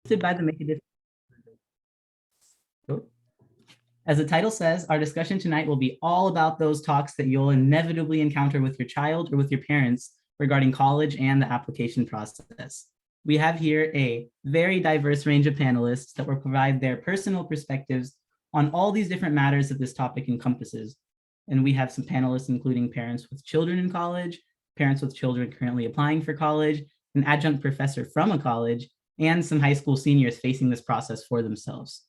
By the Make a Difference. As the title says, our discussion tonight will be all about those talks that you'll inevitably encounter with your child or with your parents regarding college and the application process. We have here a very diverse range of panelists that will provide their personal perspectives on all these different matters that this topic encompasses. And we have some panelists including parents with children in college, parents with children currently applying for college, an adjunct professor from a college, and some high school seniors facing this process for themselves.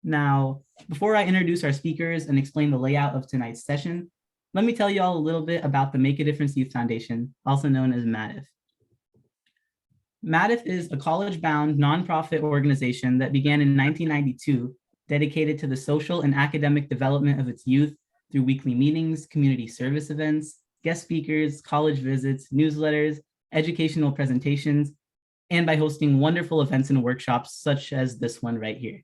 Now, before I introduce our speakers and explain the layout of tonight's session, let me tell you all a little bit about the Make a Difference Youth Foundation, also known as MADYF. MADYF is a college-bound nonprofit organization that began in 1992, dedicated to the social and academic development of its youth through weekly meetings, community service events, guest speakers, college visits, newsletters, educational presentations, and by hosting wonderful events and workshops such as this one right here.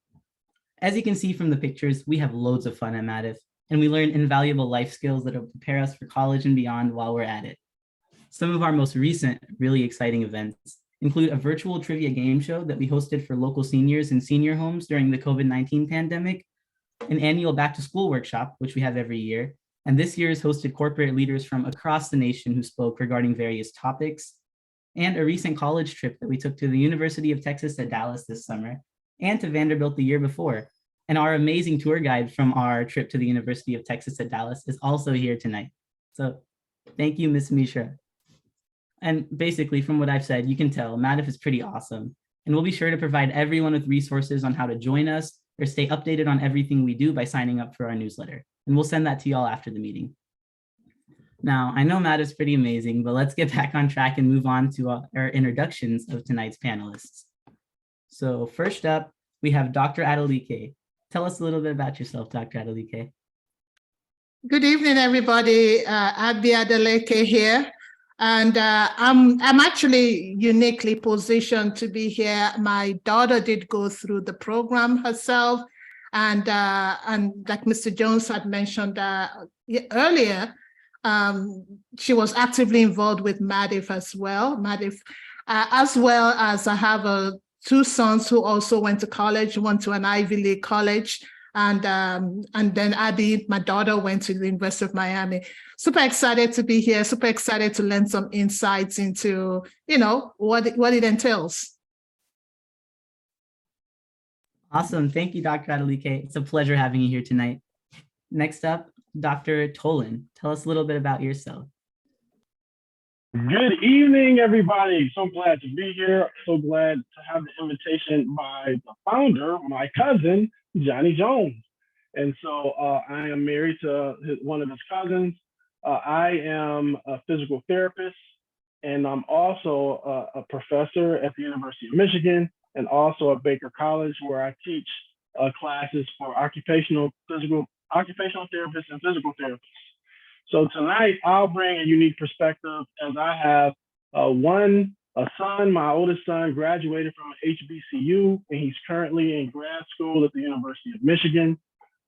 As you can see from the pictures, we have loads of fun at MADYF, and we learn invaluable life skills that will prepare us for college and beyond while we're at it. Some of our most recent, really exciting events include a virtual trivia game show that we hosted for local seniors in senior homes during the COVID-19 pandemic, an annual back to school workshop, which we have every year, and this year has hosted corporate leaders from across the nation who spoke regarding various topics, and a recent college trip that we took to the University of Texas at Dallas this summer, and to Vanderbilt the year before. And our amazing tour guide from our trip to the University of Texas at Dallas is also here tonight. So thank you, Ms. Mishra. And basically from what I've said, you can tell MADYF is pretty awesome. And we'll be sure to provide everyone with resources on how to join us or stay updated on everything we do by signing up for our newsletter. And we'll send that to y'all after the meeting. Now, I know MADYF is pretty amazing, but let's get back on track and move on to our introductions of tonight's panelists. So first up, we have Dr. Adeleke. Tell us a little bit about yourself, Dr. Adeleke. Good evening, everybody. Abby Adeleke here. And I'm actually uniquely positioned to be here. My daughter did go through the program herself. And like Mr. Jones had mentioned earlier, she was actively involved with MADYF as well. As well as I have two sons who also went to college, one to an Ivy League college, and then Abby, my daughter, went to the University of Miami. Super excited to be here, super excited to learn some insights into, what it entails. Awesome, thank you, Dr. Adeleke. It's a pleasure having you here tonight. Next up, Dr. Tolan. Tell us a little bit about yourself. Good evening, everybody. So glad to be here. So glad to have the invitation by the founder, my cousin, Johnny Jones. And so I am married to one of his cousins. I am a physical therapist, and I'm also a professor at the University of Michigan and also at Baker College, where I teach classes for occupational therapists and physical therapists. So tonight, I'll bring a unique perspective as I have a son, my oldest son, graduated from HBCU, and he's currently in grad school at the University of Michigan.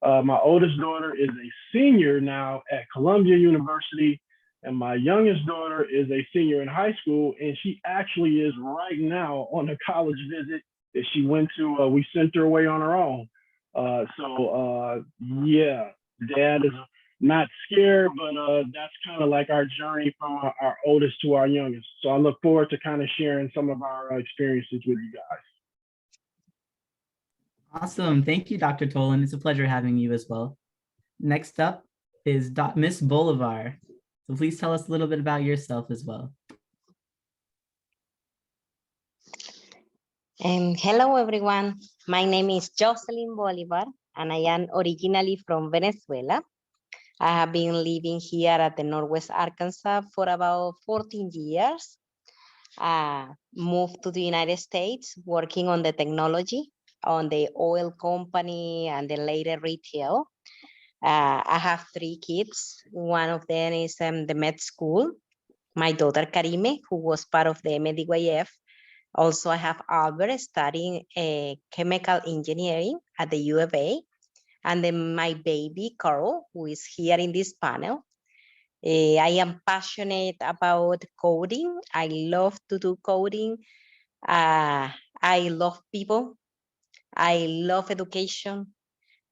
My oldest daughter is a senior now at Columbia University, and my youngest daughter is a senior in high school, and she actually is right now on a college visit that she went to. We sent her away on her own. Yeah, Dad is not scared, but that's kind of like our journey from our oldest to our youngest. So I look forward to kind of sharing some of our experiences with you guys. Awesome. Thank you, Dr. Tolan. It's a pleasure having you as well. Next up is Ms. Bolivar. So please tell us a little bit about yourself as well. Hello, everyone. My name is Jocelyn Bolivar, and I am originally from Venezuela. I have been living here at the Northwest Arkansas for about 14 years. Moved to the United States, working on the technology, on the oil company, and then later retail. I have 3 kids. One of them is the med school. My daughter Karime, who was part of the MADYF. Also, I have Albert studying chemical engineering at the U of A. And then my baby, Carl, who is here in this panel. I am passionate about coding. I love to do coding. I love people. I love education.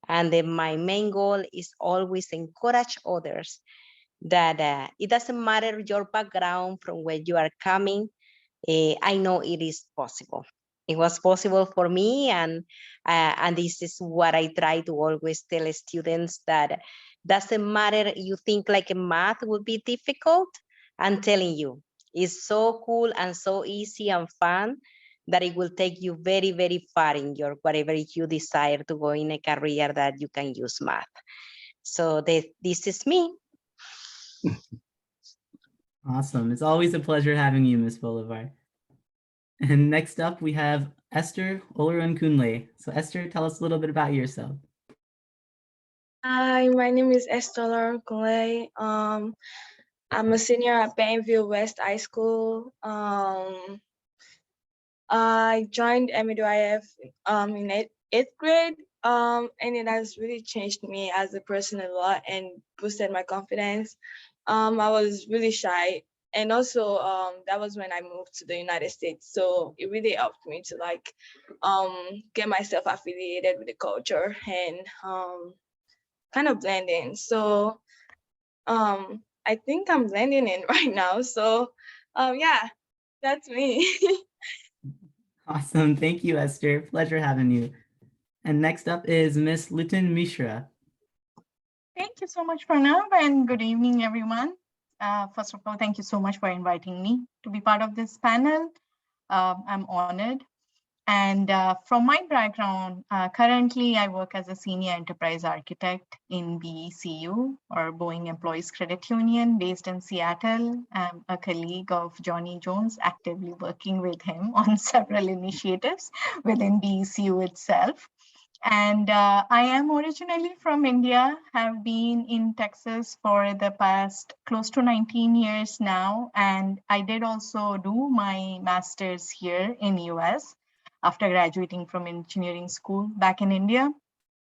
And then my main goal is always encourage others that it doesn't matter your background from where you are coming. I know it is possible. It was possible for me, and this is what I try to always tell students, that doesn't matter you think like a math would be difficult. I'm telling you, it's so cool and so easy and fun that it will take you very, very far in your whatever you desire to go in a career that you can use math. So this is me. Awesome. It's always a pleasure having you, Ms. Bolivar. And next up, we have Esther Olorunkunle. So Esther, tell us a little bit about yourself. Hi, my name is Esther Goulet. I'm a senior at Bentonville West High School. I joined MADYF in eighth grade, and it has really changed me as a person a lot and boosted my confidence. I was really shy, and also that was when I moved to the United States, so it really helped me to like get myself affiliated with the culture and kind of blend in. So I think I'm blending in right now. So yeah, that's me. Awesome. Thank you, Esther. Pleasure having you. And next up is Miss Litin Mishra. Thank you so much, Pranav, and good evening, everyone. First of all, thank you so much for inviting me to be part of this panel. I'm honored. And from my background, currently I work as a senior enterprise architect in BECU, or Boeing Employees Credit Union, based in Seattle. I'm a colleague of Johnny Jones, actively working with him on several initiatives within BECU itself. And I am originally from India, have been in Texas for the past close to 19 years now. And I did also do my master's here in US after graduating from engineering school back in India.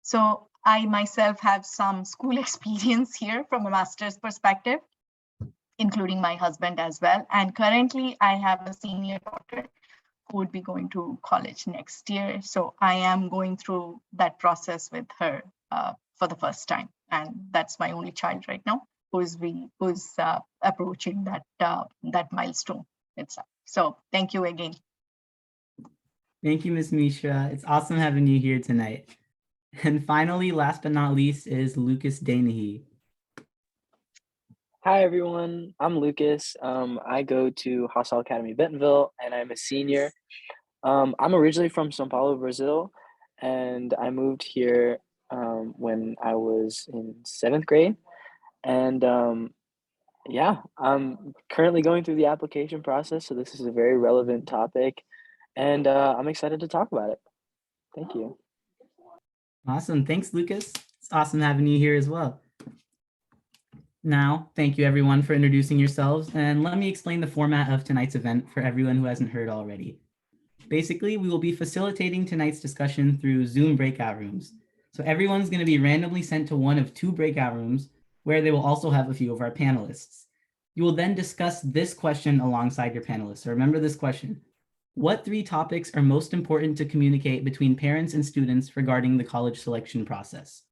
So I myself have some school experience here from a master's perspective, including my husband as well. And currently I have a senior daughter who would be going to college next year. So I am going through that process with her for the first time. And that's my only child right now who's approaching that milestone itself. So thank you again. Thank you, Ms. Mishra. It's awesome having you here tonight. And finally, last but not least, is Lucas Danahy. Hi, everyone. I'm Lucas. I go to Hostel Academy Bentonville, and I'm a senior. I'm originally from São Paulo, Brazil, and I moved here when I was in 7th grade. And yeah, I'm currently going through the application process, so this is a very relevant topic, and I'm excited to talk about it. Thank you. Awesome. Thanks, Lucas. It's awesome having you here as well. Now, thank you everyone for introducing yourselves, and let me explain the format of tonight's event for everyone who hasn't heard already. Basically, we will be facilitating tonight's discussion through Zoom breakout rooms. So everyone's going to be randomly sent to one of 2 breakout rooms where they will also have a few of our panelists. You will then discuss this question alongside your panelists. So remember this question: what 3 topics are most important to communicate between parents and students regarding the college selection process?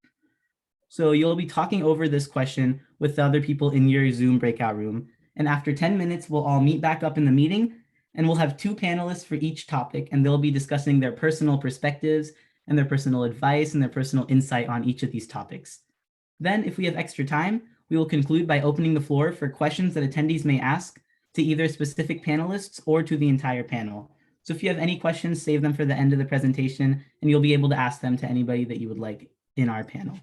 So you'll be talking over this question with the other people in your Zoom breakout room. And after 10 minutes, we'll all meet back up in the meeting, and we'll have 2 panelists for each topic, and they'll be discussing their personal perspectives and their personal advice and their personal insight on each of these topics. Then, if we have extra time, we will conclude by opening the floor for questions that attendees may ask to either specific panelists or to the entire panel. So if you have any questions, save them for the end of the presentation, and you'll be able to ask them to anybody that you would like in our panel.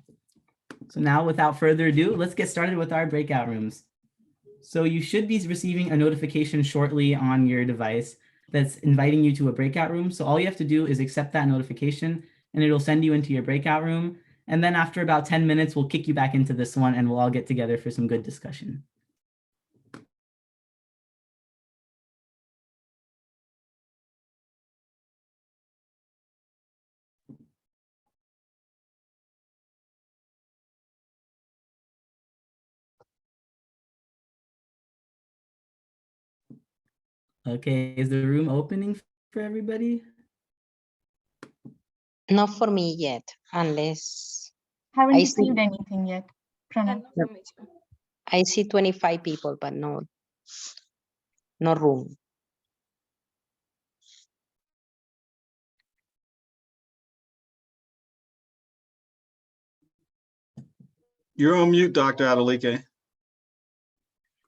So now, without further ado, let's get started with our breakout rooms. So you should be receiving a notification shortly on your device that's inviting you to a breakout room. So all you have to do is accept that notification, and it'll send you into your breakout room. And then after about 10 minutes, we'll kick you back into this one, and we'll all get together for some good discussion. Okay, is the room opening for everybody? Not for me yet, unless Haven't I see- received anything yet, Pranav. I see 25 people, but no room. You're on mute, Dr. Adeleke.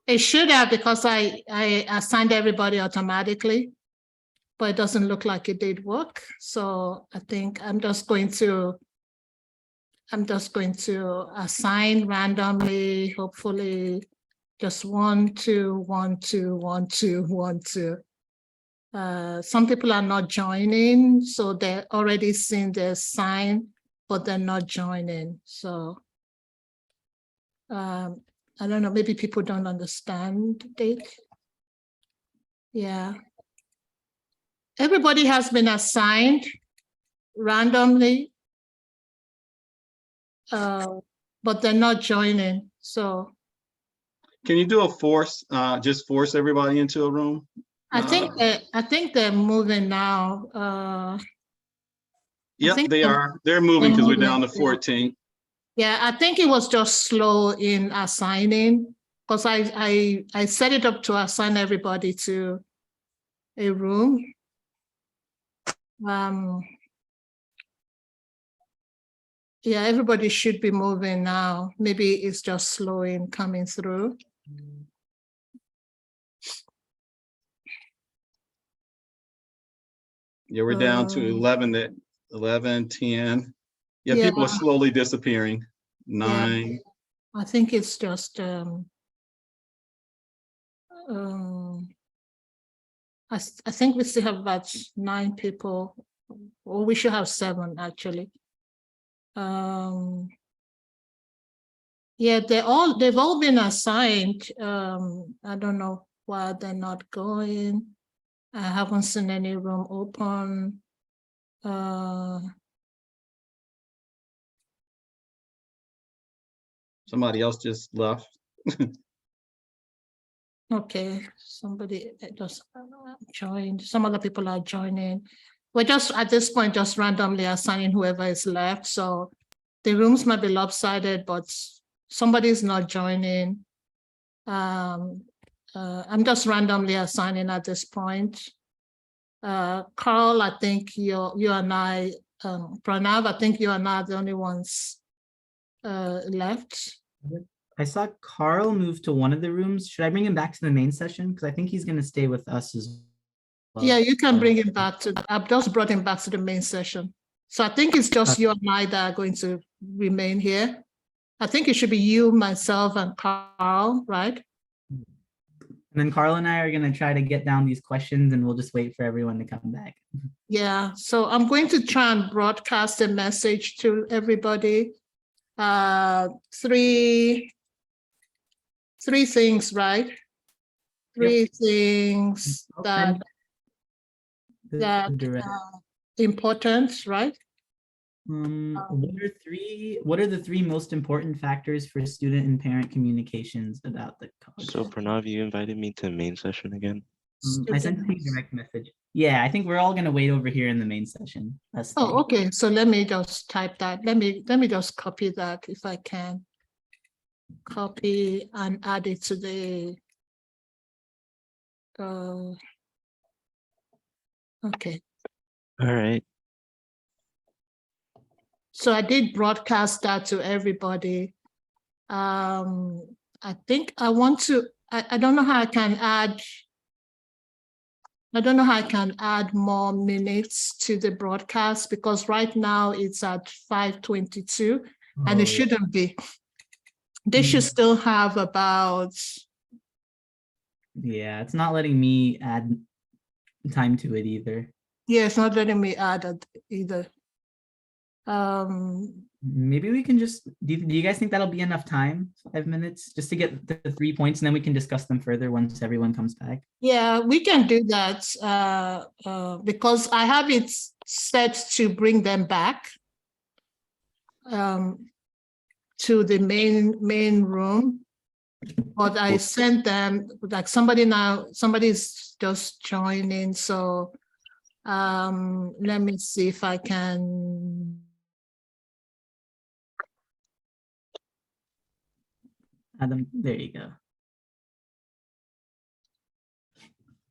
It should have, because I assigned everybody automatically, but it doesn't look like it did work. So I think I'm just going to assign randomly, hopefully just 1, 2, 1, 2, 1, 2, 1, 2. Some people are not joining, so they're already seeing their sign, but they're not joining. So I don't know, maybe people don't understand it. Yeah. Everybody has been assigned randomly, but they're not joining. So Can you do a force, just force everybody into a room? I think they're moving now. Yep, think they they're- are. They're moving because we're down to moving, yeah. 14. Yeah, I think it was just slow in assigning, because I set it up to assign everybody to a room. Yeah, everybody should be moving now. Maybe it's just slow in coming through. Yeah, we're down to 11, 10. Yeah, Yeah. people are slowly disappearing. 9. I think it's just I think we still have about 9 people, or we should have 7 actually. Yeah, they've all been assigned. I don't know why they're not going. I haven't seen any room open. Somebody else just left. Okay, somebody just joined. Some other people are joining. We're just at this point just randomly assigning whoever is left. So the rooms might be lopsided, but somebody's not joining. I'm just randomly assigning at this point. Carl, I think you and I, Pranav, I think you and I are the only ones left. I saw Carl move to one of the rooms. Should I bring him back to the main session? Because I think he's going to stay with us as well. Yeah, you can bring him back to, I've just brought him back to the main session. So I think it's just you and I that are going to remain here. I think it should be you, myself, and Carl, right? And then Carl and I are going to try to get down these questions, and we'll just wait for everyone to come back. Yeah, so I'm going to try and broadcast a message to everybody. Three things, right? Three things that important, right? What are the 3 most important factors for student and parent communications about the college? So Pranav, you invited me to main session again? I sent you a direct message. Yeah, I think we're all gonna wait over here in the main session. Oh, okay. So let me just type that. Let me just copy that if I can. Copy and add it to the. Okay. All right. So I did broadcast that to everybody. I think I want to. I don't know how I can add. I don't know how I can add more minutes to the broadcast, because right now it's at 5:22 and it shouldn't be. They should still have about. Yeah, it's not letting me add time to it either. Yeah, it's not letting me add it either. Maybe we can just, do you guys think that'll be enough time? 5 minutes just to get the 3 points, and then we can discuss them further once everyone comes back. Yeah, we can do that because I have it set to bring them back to the main room, but I sent them, like somebody's just joining, so Let me see if I can. Adam, there you go.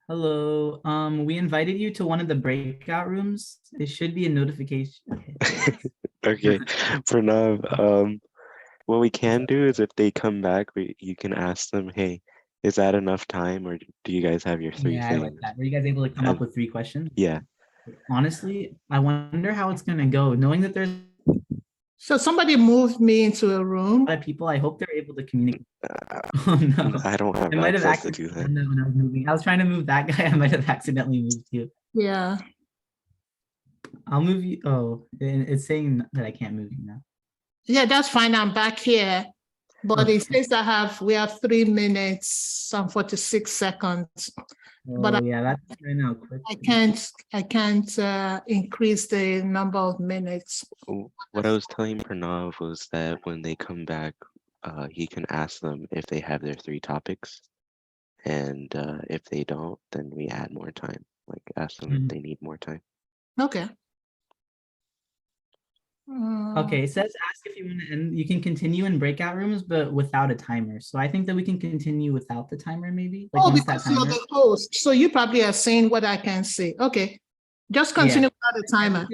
Hello. We invited you to one of the breakout rooms. It should be a notification. Okay. Okay, Pranav, what we can do is if they come back, you can ask them, hey, is that enough time, or do you guys have your three Yeah, I like things? that. Were you guys able to come up And- with 3 questions? Yeah. Honestly, I wonder how it's gonna go. Knowing that there's So somebody moved me into a room. a lot of people, I hope they're able to communicate. Oh no. I don't have I might have access to do accidentally that. done that when I was moving. I was trying to move that guy. I might have accidentally moved you. Yeah. I'll move you. Oh, it's saying that I can't move you now. Yeah, that's fine. I'm back here. But Okay. it says we have 3 minutes and 46 seconds. But Oh yeah, that's right now. Quick. I can't increase the number of minutes. What I was telling Pranav was that when they come back, he can ask them if they have their 3 topics. And if they don't, then we add more time. Like ask them if they need more time. Okay. Okay, it says ask if you want to end. You can continue in breakout rooms, but without a timer. So I think that we can continue without the timer, maybe. Like Oh, once that because you're timer. the host, so you probably are saying what I can see. Okay, just continue without a timer.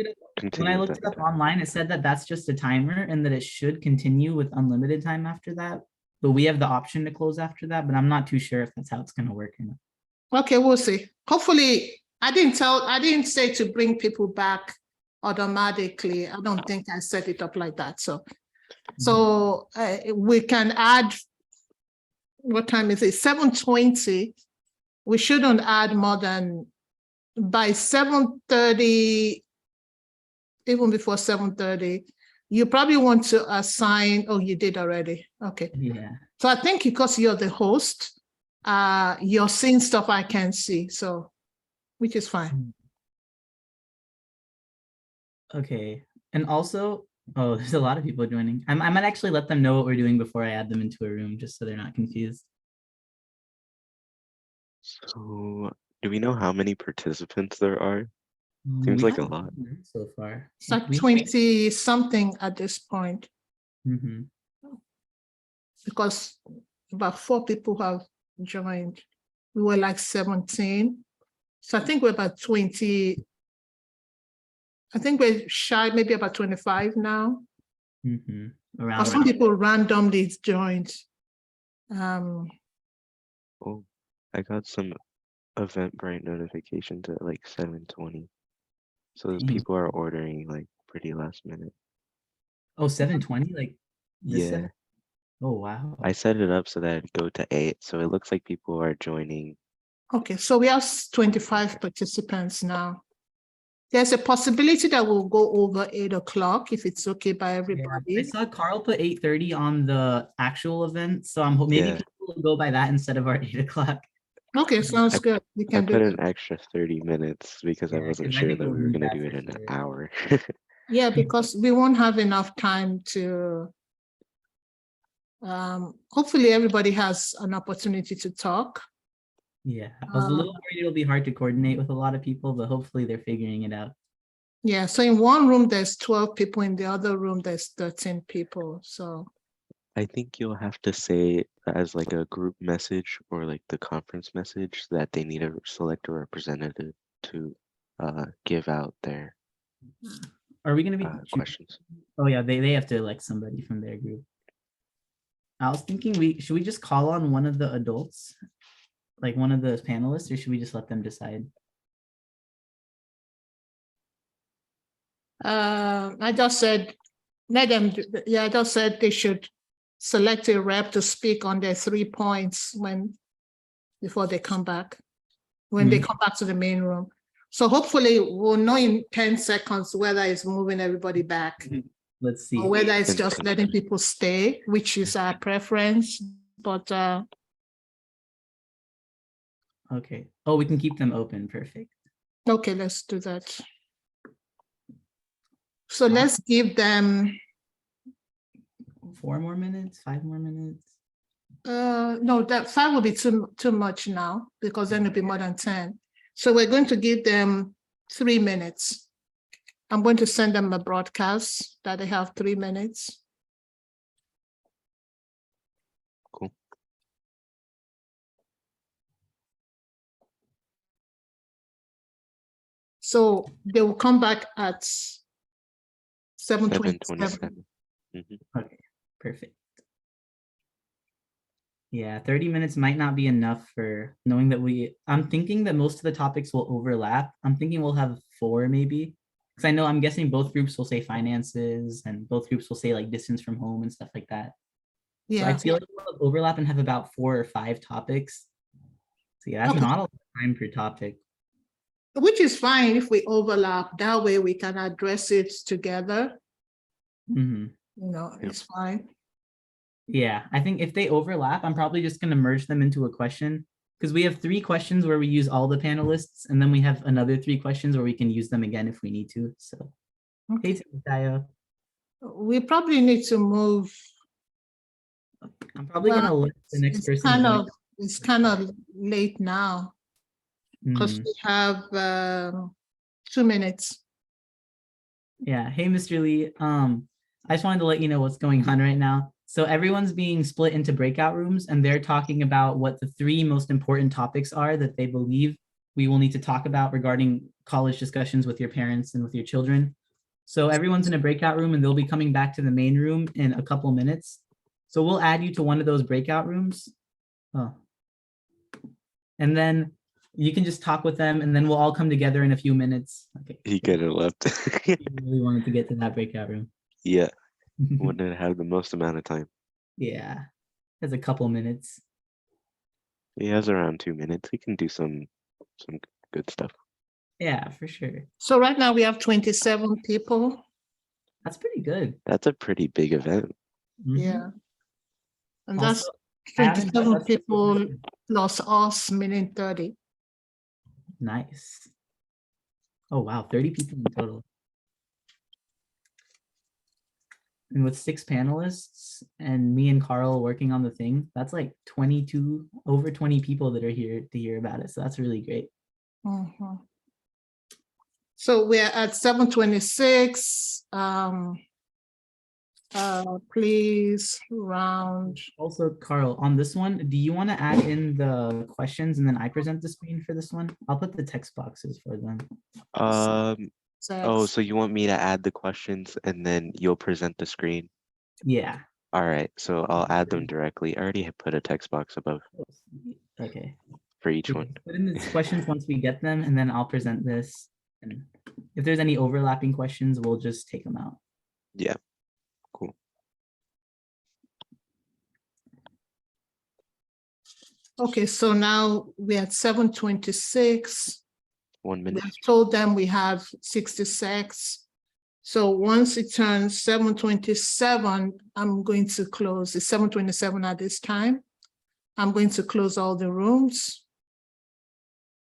When I looked it up online, it said that that's just a timer and that it should continue with unlimited time after that. But we have the option to close after that, but I'm not too sure if that's how it's going to work or not. Okay, we'll see. Hopefully, I didn't say to bring people back automatically. I don't think I set it up like that. So we can add, what time is it? 7:20. We shouldn't add more than by 7:30, even before 7:30. You probably want to assign, oh, you did already. Okay. Yeah. So I think because you're the host, you're seeing stuff I can see, so which is fine. Okay. And also, oh, there's a lot of people joining. I might actually let them know what we're doing before I add them into a room, just so they're not confused. So do we know how many participants there are? Seems We like a have lot. so far. It's like 20 something at this point, because about 4 people have joined. We were like 17. So I think we're about 20. I think we're shy, maybe about 25 now. Or some people randomly joined. Oh, I got some Eventbrite notifications at like 7:20. So those people are ordering like pretty last minute. Oh, 7:20? Like this Yeah. second? Oh, wow. I set it up so that it'd go to 8. So it looks like people are joining. Okay, so we have 25 participants now. There's a possibility that we'll go over 8 o'clock if it's okay by everybody. Yeah, I saw Carl put 8:30 on the actual event, so I'm hoping maybe people will go by that instead of our 8 o'clock. Okay, sounds good. We can put an extra 30 minutes because I wasn't sure that we were going to do it in an hour. Yeah, because we won't have enough time to, hopefully everybody has an opportunity to talk. Yeah, I was a little worried it'll be hard to coordinate with a lot of people, but hopefully they're figuring it out. Yeah, so in one room, there's 12 people. In the other room, there's 13 people. So I think you'll have to say as like a group message or like the conference message that they need to select a representative to give out their Are we going to be questions? Oh yeah, they have to elect somebody from their group. I was thinking should we just call on one of the adults, like one of the panelists, or should we just let them decide? I just said, let them, I just said they should select a rep to speak on their 3 points before they come back, when they come back to the main room. So hopefully we'll know in 10 seconds whether it's moving everybody back. Let's see. Or whether it's just letting people stay, which is our preference, but okay. Oh, we can keep them open. Perfect. Okay, let's do that. So let's give them 4 more minutes, 5 more minutes. No, that 5 will be too much now, because then it'll be more than 10. So we're going to give them 3 minutes. I'm going to send them a broadcast that they have 3 minutes. Cool. So they will come back at 7:27. 7:27. Okay, perfect. Yeah, 30 minutes might not be enough for knowing that I'm thinking that most of the topics will overlap. I'm thinking we'll have 4 maybe. Because I'm guessing both groups will say finances and both groups will say like distance from home and stuff like that. So I Yeah, feel like we'll overlap and have about 4 or 5 topics. So yeah, that's Okay. not a lot of time per topic. which is fine if we overlap. That way we can address it together. Mhm. It's fine. Yeah, I think if they overlap, I'm probably just going to merge them into a question because we have 3 questions where we use all the panelists, and then we have another 3 questions where we can use them again if we need to. So, Okay. hey, Tayo, We probably need to move. I'm probably going to let the next person join. It's kind of late now because Mhm. we have 2 minutes. Yeah, hey, Mr. Lee. I just wanted to let you know what's going on right now. So everyone's being split into breakout rooms, and they're talking about what the 3 most important topics are that they believe we will need to talk about regarding college discussions with your parents and with your children. So everyone's in a breakout room, and they'll be coming back to the main room in a couple minutes. So we'll add you to one of those breakout rooms. Oh. And then you can just talk with them, and then we'll all come together in a few minutes. Okay. He could have left. He really wanted to get to that breakout room. Yeah, wouldn't have the most amount of time. Yeah, that's a couple minutes. He has around 2 minutes. He can do some good stuff. Yeah, for sure. So right now we have 27 people. That's pretty good. That's a pretty big event. Mhm. Yeah. And Also, that's I haven't 27 discussed this people with- plus us, meaning 30. Nice. Oh, wow, 30 people in total. And with 6 panelists and me and Carl working on the thing, that's like 22, over 20 people that are here to hear about it. So that's really great. Mhm. So we're at 7:26. Please round. Also, Carl, on this one, do you want to add in the questions and then I present the screen for this one? I'll put the text boxes for them. Oh, Six. so you want me to add the questions and then you'll present the screen? Yeah. All right, so I'll add them directly. I already have put a text box above Okay. for each We one. can put in the questions once we get them, and then I'll present this. And if there's any overlapping questions, we'll just take them out. Yeah, cool. Okay, so now we're at 7:26. 1 minute. We've told them we have 66. So once it turns 7:27, I'm going to close. It's 7:27 at this time. I'm going to close all the rooms.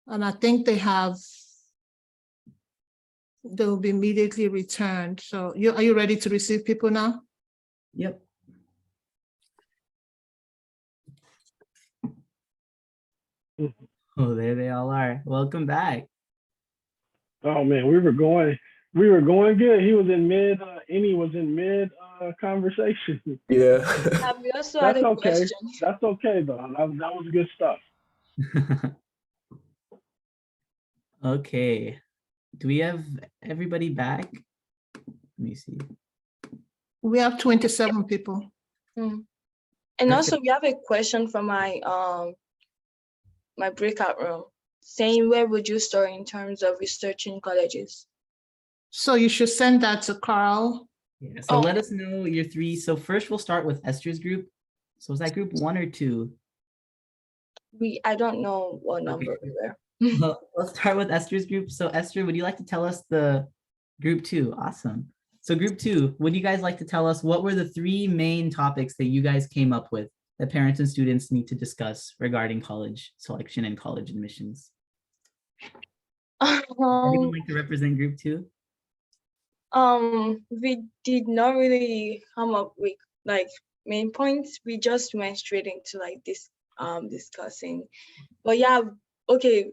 And I think they will be immediately returned. So are you ready to receive people now? Yep. Oh, there they all are. Welcome back. Oh man, we were going good. He was in mid, Any was in mid conversation. Yeah. We also had That's a okay. question. That's okay though. That was good stuff. Okay. Do we have everybody back? Let me see. We have 27 people. And Perfect. also we have a question from my my breakout room saying, where would you start in terms of researching colleges? So you should send that to Carl. Yeah, so Oh. let us know your 3. So first we'll start with Esther's group. So is that group 1 or 2? I don't know what number Okay. we were. Well, let's start with Esther's group. So Esther, would you like to tell us the group 2? Awesome. So group 2, would you guys like to tell us what were the 3 main topics that you guys came up with that parents and students need to discuss regarding college selection and college admissions? Anyone like to represent group 2? We did not really come up with like main points. We just went straight into like this discussing. But yeah, okay.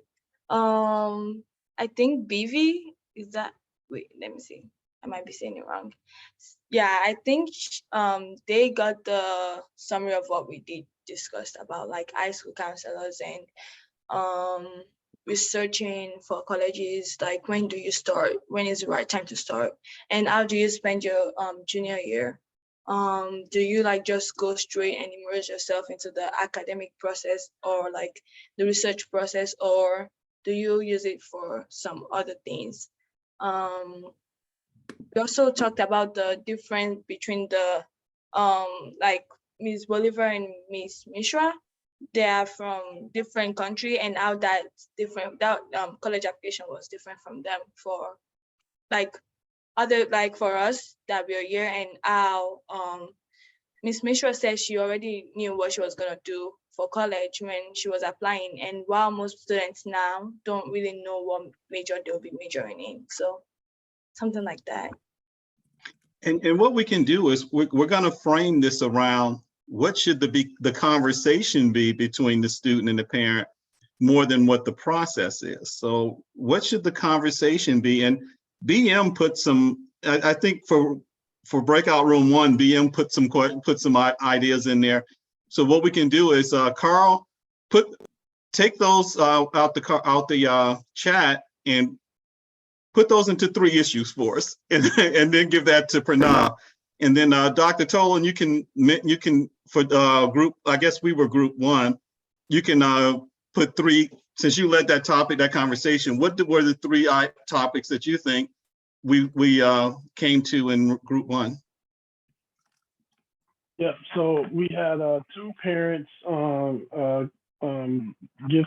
I think BV is that. Wait, let me see. I might be saying it wrong. Yeah, I think they got the summary of what we did discussed about like high school counselors and researching for colleges, like when do you start, when is the right time to start, and how do you spend your junior year. Do you like just go straight and immerse yourself into the academic process or like the research process, or do you use it for some other things? We also talked about the difference between the like Ms. Bolivar and Ms. Mishra. They are from different country, and how that different, that college application was different from them for like other, like for us that we're here, and how Ms. Mishra said she already knew what she was gonna do for college when she was applying, and while most students now don't really know what major they'll be majoring in. So something like that. And what we can do is we're going to frame this around what should the conversation be between the student and the parent more than what the process is. So what should the conversation be? And BM put some, I think for breakout room 1, BM put some ideas in there. So what we can do is Carl, take those out the chat and put those into 3 issues for us, and then give that to Pranav. And then Dr. Tolan, you can for group, I guess we were group 1, you can put 3, since you led that topic, that conversation, what were the 3 topics that you think we came to in group 1? Yep. So we had 2 parents give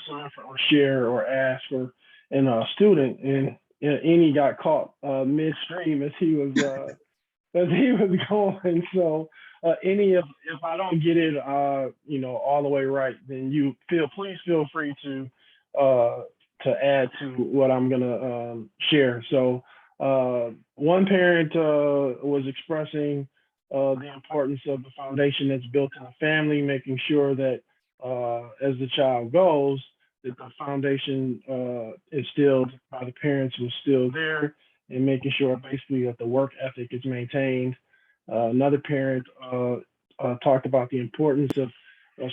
some effort or share or ask for, and a student, and Eni got caught midstream as he was going. So Eni, if I don't get it all the way right, then please feel free to add to what I'm gonna share. So one parent was expressing the importance of the foundation that's built in the family, making sure that as the child goes, that the foundation instilled by the parents was still there, and making sure basically that the work ethic is maintained. Another parent talked about the importance of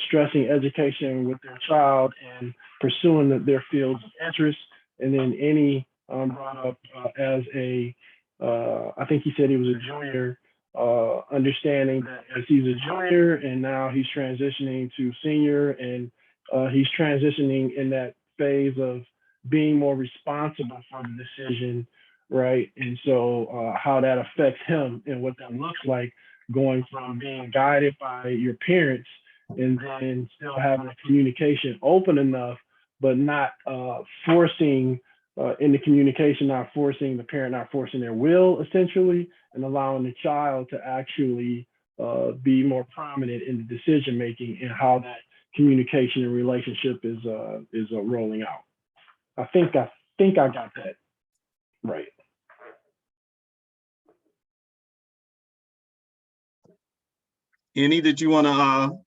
stressing education with their child and pursuing their fields of interest. And then Annie brought up as I think he said he was a junior, understanding that as he's a junior and now he's transitioning to senior, and he's transitioning in that phase of being more responsible for the decision, right? And so how that affects him and what that looks like, going from being guided by your parents and then still having a communication open enough, but not forcing in the communication, not forcing the parent, not forcing their will essentially, and allowing the child to actually be more prominent in the decision making and how that communication and relationship is rolling out. I think I got that right. Annie, did you want to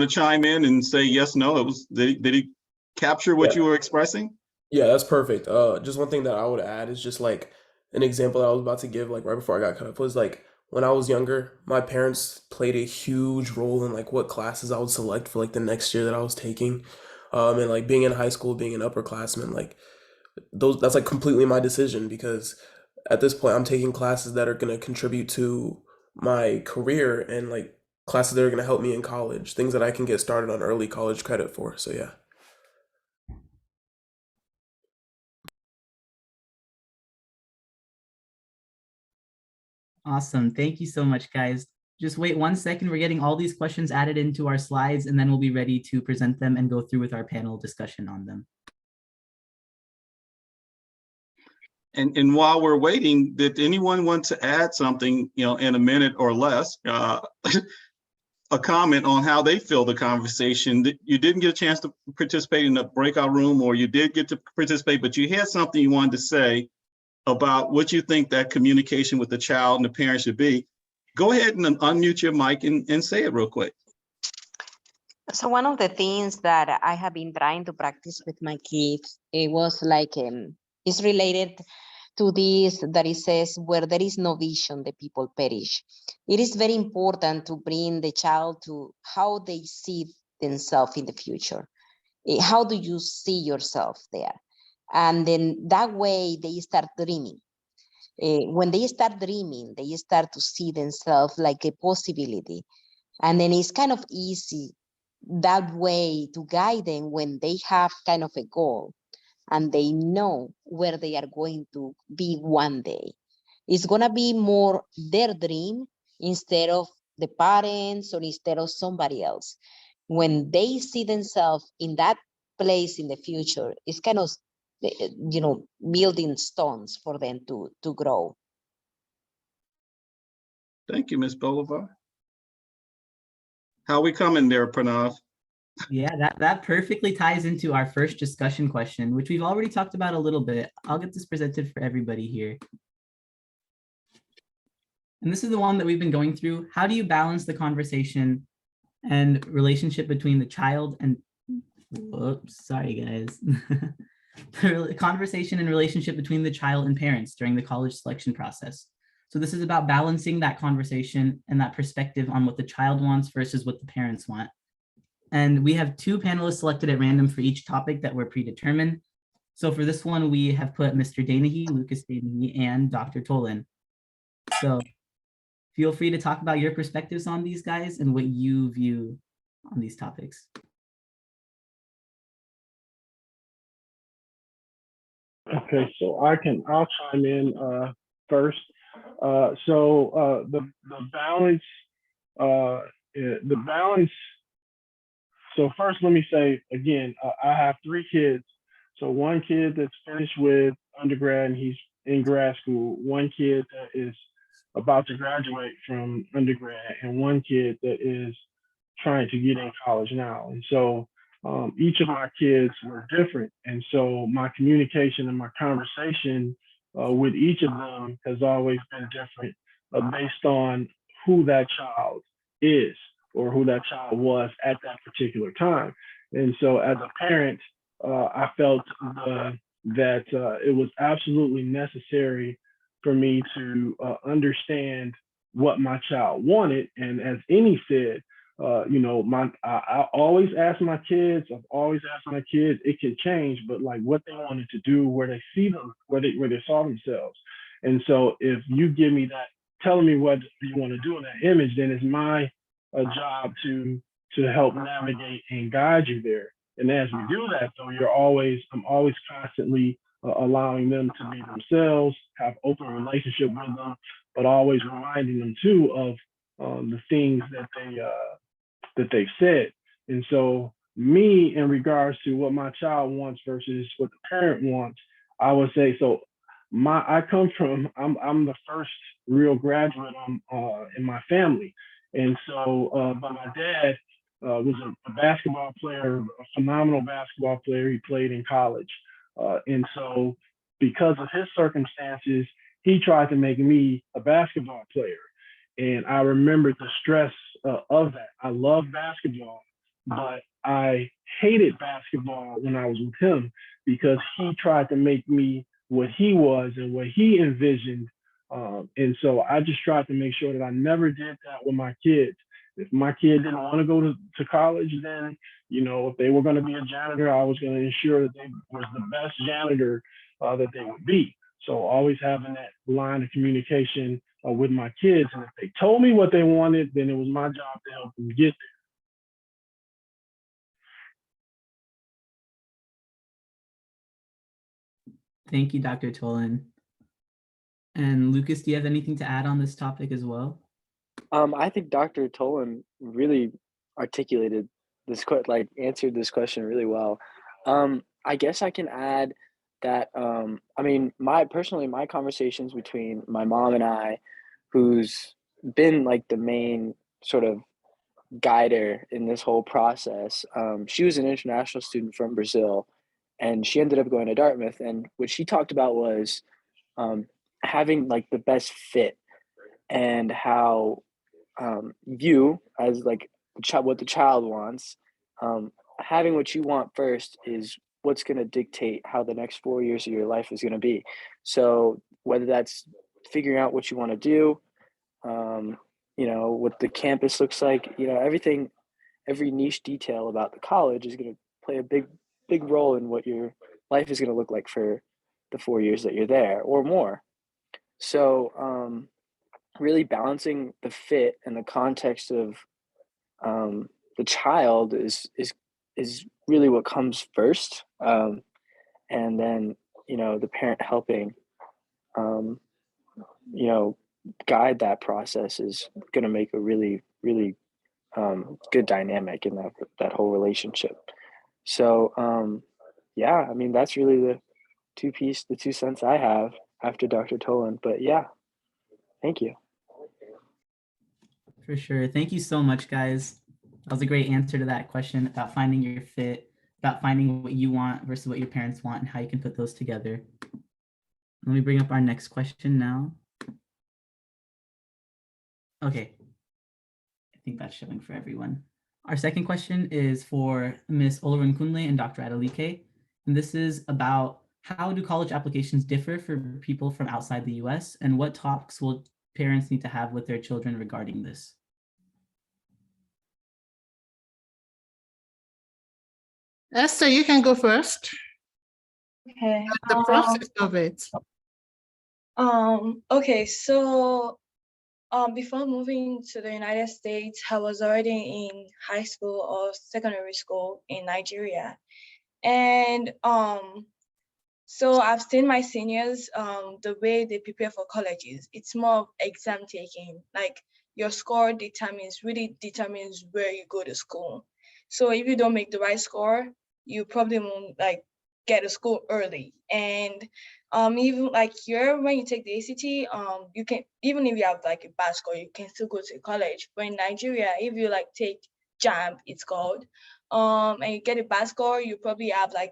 chime in and say yes, no? Did he capture what you were expressing? Yeah, that's perfect. Just one thing that I would add is just like an example that I was about to give, like right before I got cut off, was like when I was younger, my parents played a huge role in like what classes I would select for like the next year that I was taking. And like being in high school, being an upperclassman, like that's like completely my decision, because at this point I'm taking classes that are going to contribute to my career, and like classes that are going to help me in college, things that I can get started on early college credit for. So yeah. Awesome. Thank you so much, guys. Just wait 1 second. We're getting all these questions added into our slides, and then we'll be ready to present them and go through with our panel discussion on them. And while we're waiting, did anyone want to add something, in a minute or less, a comment on how they feel the conversation? You didn't get a chance to participate in the breakout room, or you did get to participate, but you had something you wanted to say about what you think that communication with the child and the parent should be. Go ahead and unmute your mic and say it real quick. So one of the things that I have been trying to practice with my kids, it was like it's related to this that it says where there is no vision, the people perish. It is very important to bring the child to how they see themselves in the future. How do you see yourself there? And then that way they start dreaming. When they start dreaming, they start to see themselves like a possibility. And then it's kind of easy that way to guide them when they have kind of a goal and they know where they are going to be one day. It's gonna be more their dream instead of the parents or instead of somebody else. When they see themselves in that place in the future, it's kind of, building stones for them to grow. Thank you, Ms. Bolivar. How we coming there, Pranav? Yeah, that perfectly ties into our first discussion question, which we've already talked about a little bit. I'll get this presented for everybody here. And this is the one that we've been going through. How do you balance the conversation and relationship between the child and, whoops, sorry guys. The conversation and relationship between the child and parents during the college selection process. So this is about balancing that conversation and that perspective on what the child wants versus what the parents want. And we have 2 panelists selected at random for each topic that were predetermined. So for this one, we have put Mr. Danahy, Lucas Danahy, and Dr. Tolan. So feel free to talk about your perspectives on these guys and what you view on these topics. Okay, so I'll chime in first. The balance. So first, let me say again, I have 3 kids. So one kid that's finished with undergrad and he's in grad school, one kid that is about to graduate from undergrad, and one kid that is trying to get in college now. And so each of my kids were different. And so my communication and my conversation with each of them has always been different based on who that child is or who that child was at that particular time. And so as a parent, I felt that it was absolutely necessary for me to understand what my child wanted. And as Amy said, I always ask my kids, it can change, but like what they wanted to do, where they see them, where they saw themselves. And so if you give me that, telling me what you want to do in that image, then it's my job to help navigate and guide you there. And as we do that, though, I'm always constantly allowing them to be themselves, have open relationship with them, but always reminding them too of the things that they've said. And so me, in regards to what my child wants versus what the parent wants, I would say, so I'm the first real graduate in my family. And so, but my dad was a basketball player, a phenomenal basketball player. He played in college. And so because of his circumstances, he tried to make me a basketball player. And I remember the stress of that. I love basketball, but I hated basketball when I was with him because he tried to make me what he was and what he envisioned. And so I just tried to make sure that I never did that with my kids. If my kid didn't want to go to college, then, if they were going to be a janitor, I was going to ensure that they was the best janitor that they would be. So always having that line of communication with my kids. And if they told me what they wanted, then it was my job to help them get there. Thank you, Dr. Tolan. And Lucas, do you have anything to add on this topic as well? I think Dr. Tolan really articulated this, answered this question really well. I guess I can add that, my conversations between my mom and I, who's been like the main sort of guider in this whole process. She was an international student from Brazil, and she ended up going to Dartmouth. And what she talked about was having like the best fit, and how you as like what the child wants having what you want first is what's going to dictate how the next 4 years of your life is going to be. So whether that's figuring out what you want to do, what the campus looks like, everything, every niche detail about the college is going to play a big role in what your life is going to look like for the 4 years that you're there or more. So really balancing the fit and the context of the child is really what comes first, and then the parent helping guide that process is going to make a really good dynamic in that whole relationship. So yeah, I mean, that's really the 2 cents I have after Dr. Tolan. But yeah, thank you. For sure. Thank you so much, guys. That was a great answer to that question about finding your fit, about finding what you want versus what your parents want and how you can put those together. Let me bring up our next question now. Okay. I think that's showing for everyone. Our second question is for Ms. Olorunkunle and Dr. Adeleke. And this is about how do college applications differ for people from outside the US, and what talks will parents need to have with their children regarding this? Esther, you can go first. Okay. The process of it. Okay, so before moving to the United States, I was already in high school or secondary school in Nigeria. And so I've seen my seniors, the way they prepare for colleges. It's more of exam taking. Like your score really determines where you go to school. So if you don't make the right score, you probably won't get to school early. And even here, when you take the ACT, you can, even if you have a bad score, you can still go to college. But in Nigeria, if you take JAMB, it's called, and you get a bad score, you probably have a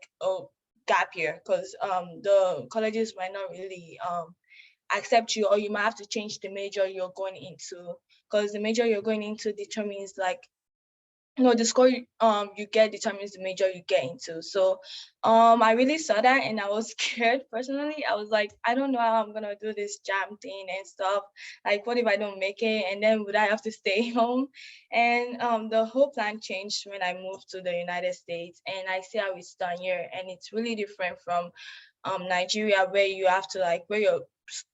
gap year, because the colleges might not really accept you, or you might have to change the major you're going into, because the major you're going into determines the score you get determines the major you get into. So I really saw that and I was scared personally. I was like, I don't know how I'm gonna do this JAM thing and stuff. What if I don't make it, and then would I have to stay home? And the whole plan changed when I moved to the United States, and I see how it's done here, and it's really different from Nigeria, where you have to where your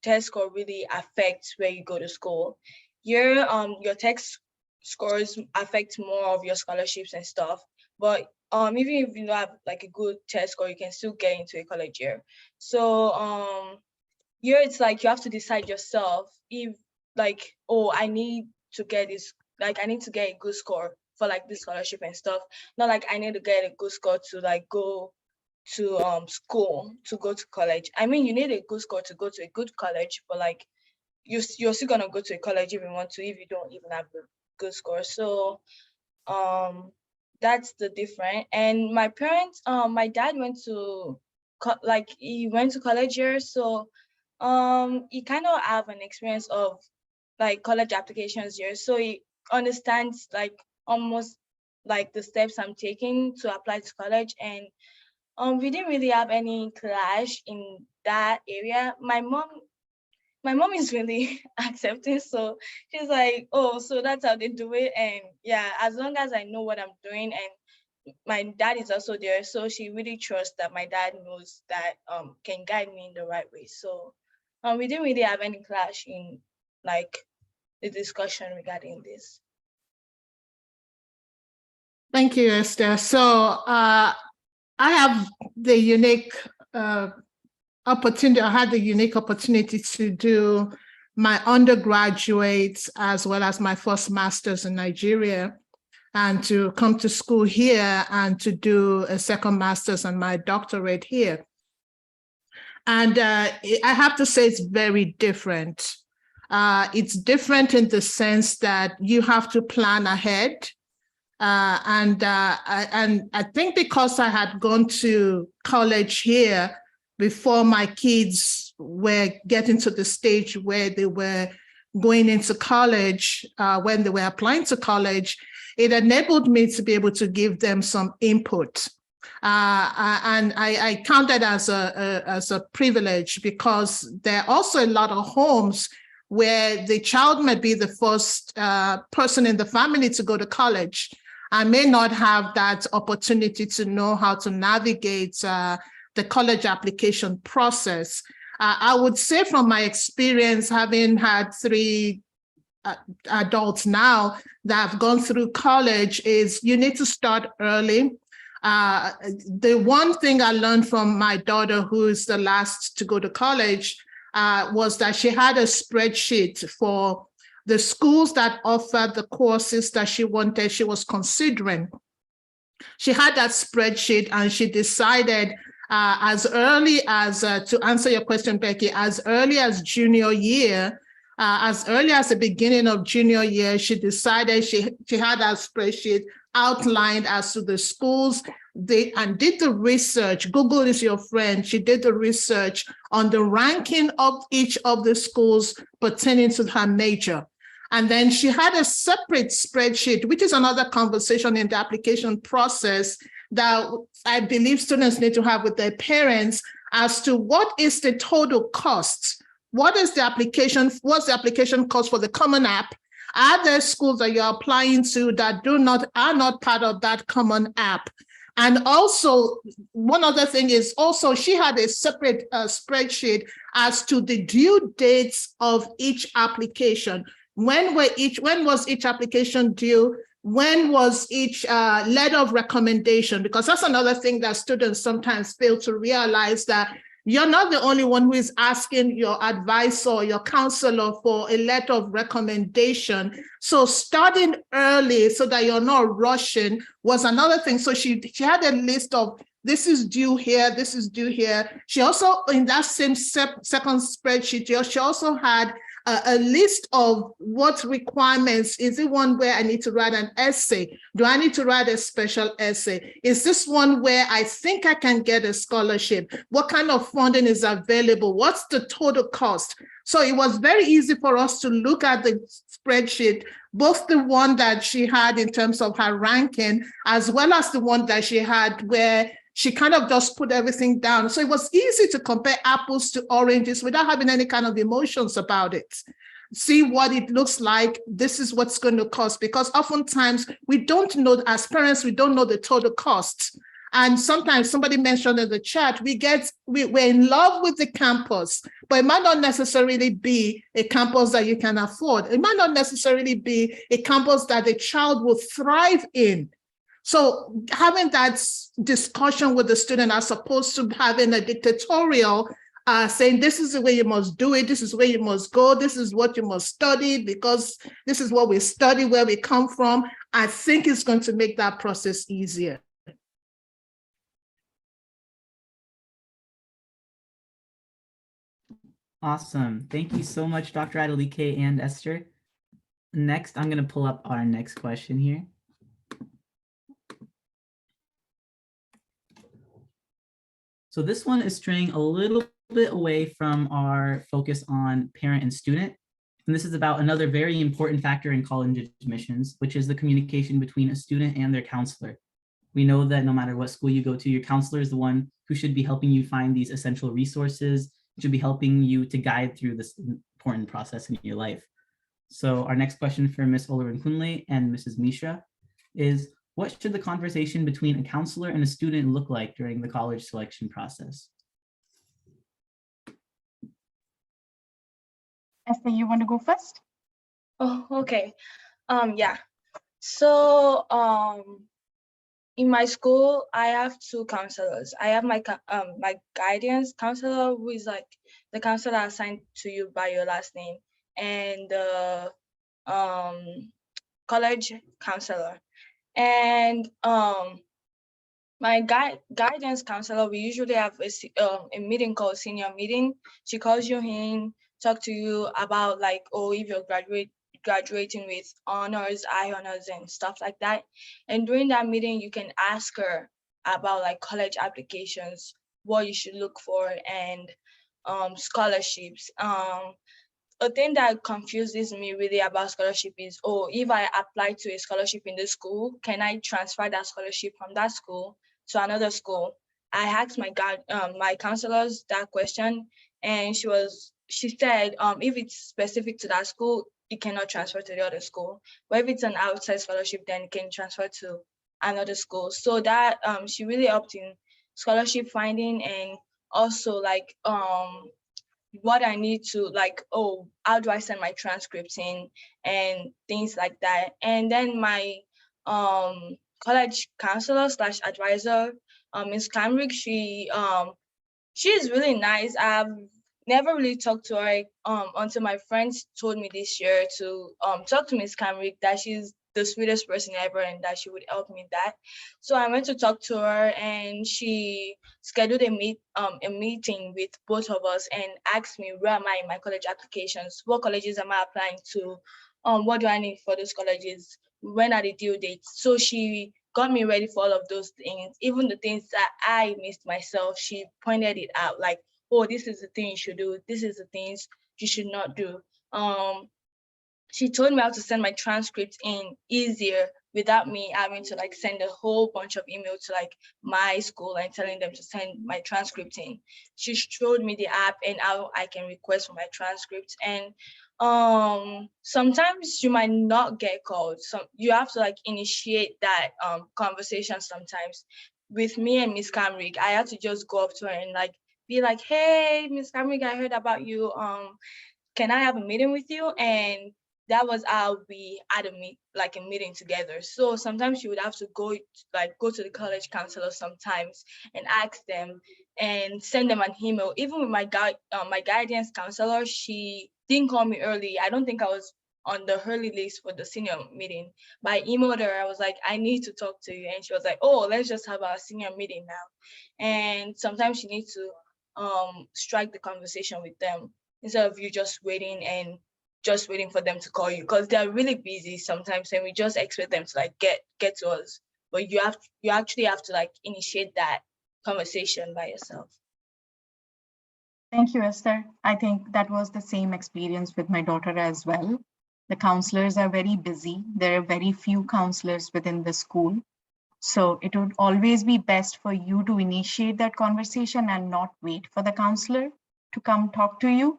test score really affects where you go to school. Here your test scores affect more of your scholarships and stuff, but even if you don't have a good test score, you can still get into a college year. So here it's you have to decide yourself if oh, I need to get this, I need to get a good score for this scholarship and stuff, not I need to get a good score to go to school, to go to college. I mean, you need a good score to go to a good college, but you're still gonna go to a college if you want to, if you don't even have a good score. So that's the difference. And my parents, my dad went to he went to college here, so he kind of have an experience of college applications here, so he understands almost the steps I'm taking to apply to college. And we didn't really have any clash in that area. My mom is really accepting, so she's like, oh, so that's how they do it. And yeah, as long as I know what I'm doing, and my dad is also there, so she really trusts that my dad knows that can guide me in the right way. So we didn't really have any clash in the discussion regarding this. Thank you, Esther. So I have the unique opportunity. I had the unique opportunity to do my undergraduate as well as my first master's in Nigeria, and to come to school here and to do a second master's and my doctorate here. And I have to say it's very different. It's different in the sense that you have to plan ahead. And I think because I had gone to college here before my kids were getting to the stage where they were going into college, when they were applying to college, it enabled me to be able to give them some input. And I count that as a privilege, because there are also a lot of homes where the child might be the first person in the family to go to college. I may not have that opportunity to know how to navigate the college application process. I would say from my experience, having had 3 adults now that have gone through college, is you need to start early. The one thing I learned from my daughter, who is the last to go to college, was that she had a spreadsheet for the schools that offered the courses that she was considering. She had that spreadsheet, and she decided as early as, to answer your question, Becky, as early as junior year, as early as the beginning of junior year, she decided she had that spreadsheet outlined as to the schools, and did the research. Google is your friend. She did the research on the ranking of each of the schools pertaining to her major. And then she had a separate spreadsheet, which is another conversation in the application process that I believe students need to have with their parents, as to what is the total cost? What's the application cost for the Common App? Are there schools that you're applying to that are not part of that Common App? And also, one other thing is also she had a separate spreadsheet as to the due dates of each application. When was each application due? When was each letter of recommendation? Because that's another thing that students sometimes fail to realize, that you're not the only one who is asking your advisor or your counselor for a letter of recommendation. So starting early so that you're not rushing was another thing. So she had a list of, this is due here, this is due here. She also, in that same second spreadsheet, she also had a list of what requirements. Is it one where I need to write an essay? Do I need to write a special essay? Is this one where I think I can get a scholarship? What kind of funding is available? What's the total cost? So it was very easy for us to look at the spreadsheet, both the one that she had in terms of her ranking, as well as the one that she had where she kind of just put everything down. So it was easy to compare apples to oranges without having any kind of emotions about it. See what it looks like. This is what's going to cost, because oftentimes we don't know, as parents, we don't know the total cost. And sometimes somebody mentioned in the chat, we're in love with the campus, but it might not necessarily be a campus that you can afford. It might not necessarily be a campus that the child will thrive in. So having that discussion with the student, as opposed to having a dictatorial saying, this is the way you must do it, this is where you must go, this is what you must study, because this is what we study, where we come from, I think it's going to make that process easier. Awesome. Thank you so much, Dr. Adeleke and Esther. Next, I'm going to pull up our next question here. So this one is straying a little bit away from our focus on parent and student. And this is about another very important factor in college admissions, which is the communication between a student and their counselor. We know that no matter what school you go to, your counselor is the one who should be helping you find these essential resources, should be helping you to guide through this important process in your life. So our next question for Ms. Olarin-Kunle and Mrs. Mishra is, what should the conversation between a counselor and a student look like during the college selection process? Esther, you want to go first? Oh, okay. Yeah. So in my school, I have 2 counselors. I have my guidance counselor, who is like the counselor assigned to you by your last name, and the college counselor. And my guidance counselor, we usually have a meeting called senior meeting. She calls you in, talk to you about like, oh, if you're graduating with honors, high honors and stuff like that. And during that meeting, you can ask her about like college applications, what you should look for, and scholarships. a thing that confuses me really about scholarship is, oh, if I apply to a scholarship in this school, can I transfer that scholarship from that school to another school? I asked my counselors that question, and she said, if it's specific to that school, it cannot transfer to the other school. But if it's an outside scholarship, then it can transfer to another school. So that she really helped in scholarship finding, and also like what I need to, like, oh, how do I send my transcripts in and things like that. And then my college counselor / advisor, Ms. Camrick, she's really nice. I've never really talked to her until my friends told me this year to talk to Ms. Camrick, that she's the sweetest person ever and that she would help me with that. So I went to talk to her, and she scheduled a meeting with both of us and asked me, where am I in my college applications? What colleges am I applying to? What do I need for those colleges? When are the due dates? So she got me ready for all of those things, even the things that I missed myself. She pointed it out, like, oh, this is the thing you should do. This is the things you should not do. She told me how to send my transcripts in easier without me having to like send a whole bunch of emails to like my school and telling them to send my transcript in. She showed me the app and how I can request for my transcripts. And sometimes you might not get called. So you have to like initiate that conversation sometimes. With me and Miss Camrick, I had to just go up to her and like be like, hey, Miss Camrick, I heard about you. Can I have a meeting with you? And that was how we had a meeting together. So sometimes you would have to go to the college counselor sometimes and ask them and send them an email. Even with my guidance counselor, she didn't call me early. I don't think I was on the early list for the senior meeting. But I emailed her. I was like, I need to talk to you. And she was like, oh, let's just have our senior meeting now. And sometimes you need to strike the conversation with them instead of you just waiting for them to call you, because they're really busy sometimes and we just expect them to like get to us. But you actually have to like initiate that conversation by yourself. Thank you, Esther. I think that was the same experience with my daughter as well. The counselors are very busy. There are very few counselors within the school. So it would always be best for you to initiate that conversation and not wait for the counselor to come talk to you.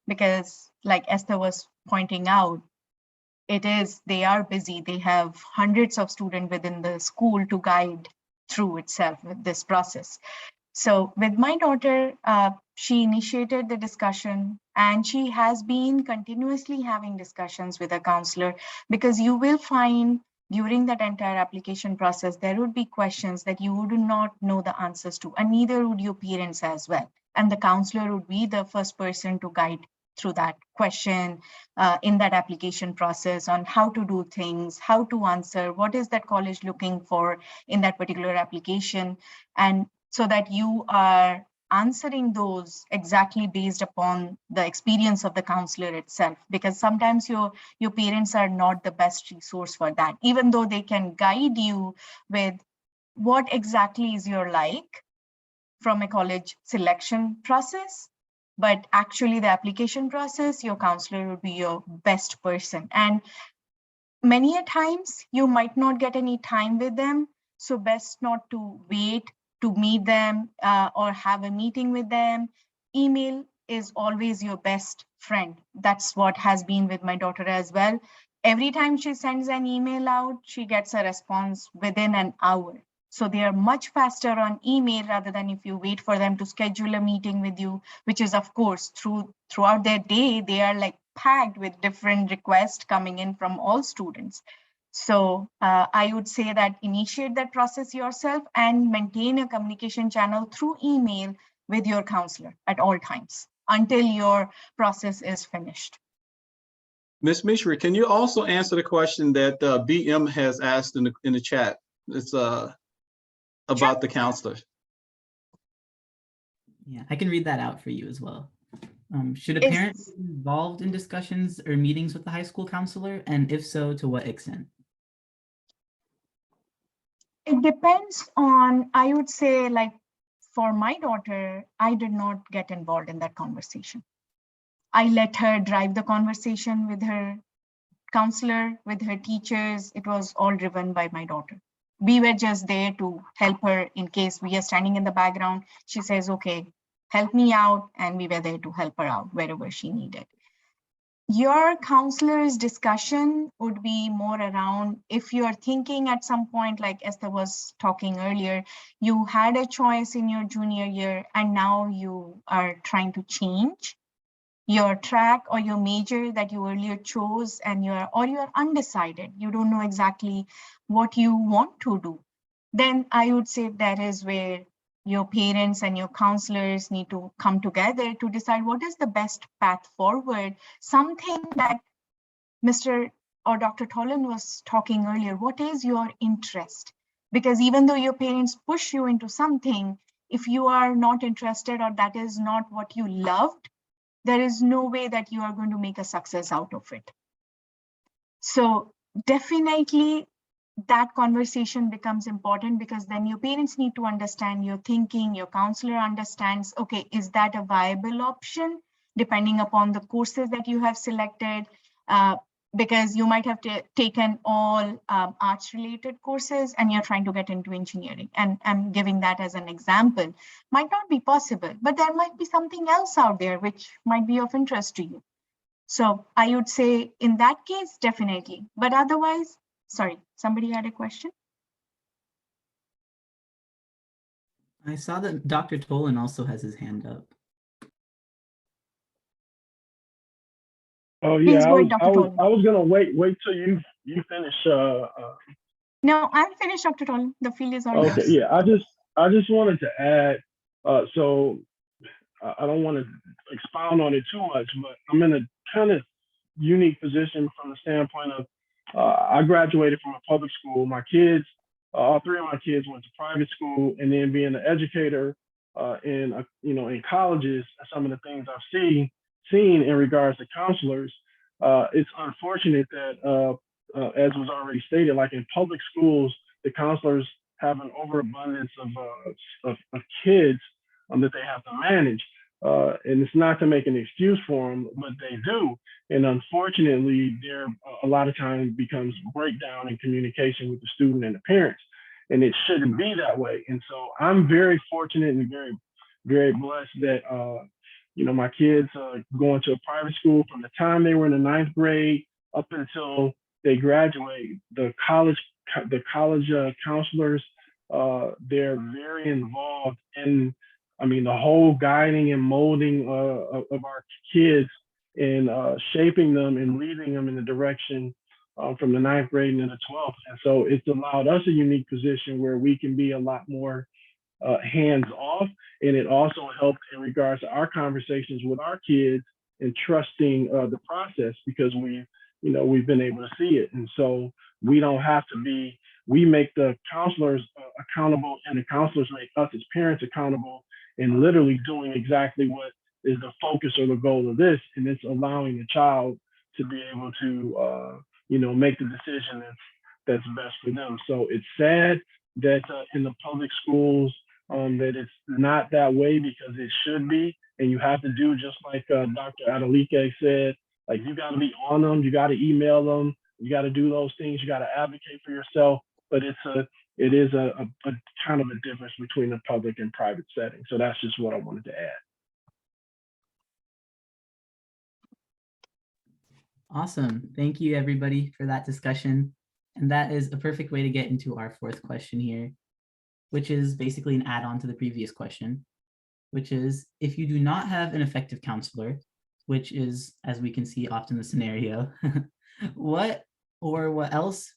Because like Esther was pointing out, they are busy. They have hundreds of students within the school to guide through itself with this process. So with my daughter, she initiated the discussion and she has been continuously having discussions with a counselor, because you will find during that entire application process, there would be questions that you would not know the answers to, and neither would your parents as well. And the counselor would be the first person to guide through that question in that application process on how to do things, how to answer, what is that college looking for in that particular application. And so that you are answering those exactly based upon the experience of the counselor itself, because sometimes your parents are not the best resource for that, even though they can guide you with what exactly is your like from a college selection process. But actually the application process, your counselor would be your best person. And many a times you might not get any time with them. So best not to wait to meet them or have a meeting with them. Email is always your best friend. That's what has been with my daughter as well. Every time she sends an email out, she gets a response within an hour. So they are much faster on email rather than if you wait for them to schedule a meeting with you, which is of course throughout their day, they are like packed with different requests coming in from all students. So I would say that initiate that process yourself and maintain a communication channel through email with your counselor at all times until your process is finished. Ms. Mishra, can you also answer the question that BM has asked in the chat? It's about the counselor. Yeah, I can read that out for you as well. Should a parent be involved in discussions or meetings with the high school counselor? And if so, to what extent? It depends on, I would say, like for my daughter, I did not get involved in that conversation. I let her drive the conversation with her counselor, with her teachers. It was all driven by my daughter. We were just there to help her in case we are standing in the background. She says, okay, help me out. And we were there to help her out wherever she needed. Your counselor's discussion would be more around if you're thinking at some point, like Esther was talking earlier, you had a choice in your junior year and now you are trying to change your track or your major that you earlier chose, and you're undecided, you don't know exactly what you want to do, then I would say that is where your parents and your counselors need to come together to decide what is the best path forward. Something that Mr. or Dr. Tolan was talking earlier, what is your interest? Because even though your parents push you into something, if you are not interested or that is not what you loved, there is no way that you are going to make a success out of it. So definitely that conversation becomes important, because then your parents need to understand your thinking, your counselor understands, okay, is that a viable option depending upon the courses that you have selected? Because you might have taken all arts related courses and you're trying to get into engineering. And I'm giving that as an example. Might not be possible, but there might be something else out there which might be of interest to you. So I would say in that case, definitely. But otherwise, sorry, somebody had a question? I saw that Dr. Tolan also has his hand up. Oh Please yeah, go ahead, Dr. Tolan. I was gonna wait till you finish. No, I'm finished, Dr. Tolan. The field is all Okay, yours. yeah, I just wanted to add. So I don't want to expound on it too much, but I'm in a kind of unique position from the standpoint of I graduated from a public school. My kids, all three of my kids went to private school, and then being an educator in colleges, some of the things I've seen in regards to counselors, it's unfortunate that as was already stated, like in public schools, the counselors have an overabundance of kids that they have to manage. And it's not to make an excuse for them, but they do. And unfortunately, there a lot of times becomes breakdown in communication with the student and the parents. And it shouldn't be that way. And so I'm very fortunate and very, very blessed that, my kids going to a private school from the time they were in the 9th grade up until they graduate. The college counselors, they're very involved in, the whole guiding and molding of our kids and shaping them and leading them in the direction from the 9th grade into the 12th. And so it's allowed us a unique position where we can be a lot more hands off. And it also helped in regards to our conversations with our kids and trusting the process, because we've been able to see it. And so we don't have to be, we make the counselors accountable, and the counselors make us as parents accountable, and literally doing exactly what is the focus or the goal of this. And it's allowing the child to be able to, make the decision that's best for them. So it's sad that in the public schools, that it's not that way, because it should be. And you have to do just like Dr. Adeleke said, like you got to be on them, you got to email them, you got to do those things, you got to advocate for yourself. But it is a kind of a difference between the public and private setting. So that's just what I wanted to add. Awesome. Thank you, everybody, for that discussion. And that is a perfect way to get into our fourth question here, which is basically an add-on to the previous question, which is, if you do not have an effective counselor, which is, as we can see, often the scenario, who or what else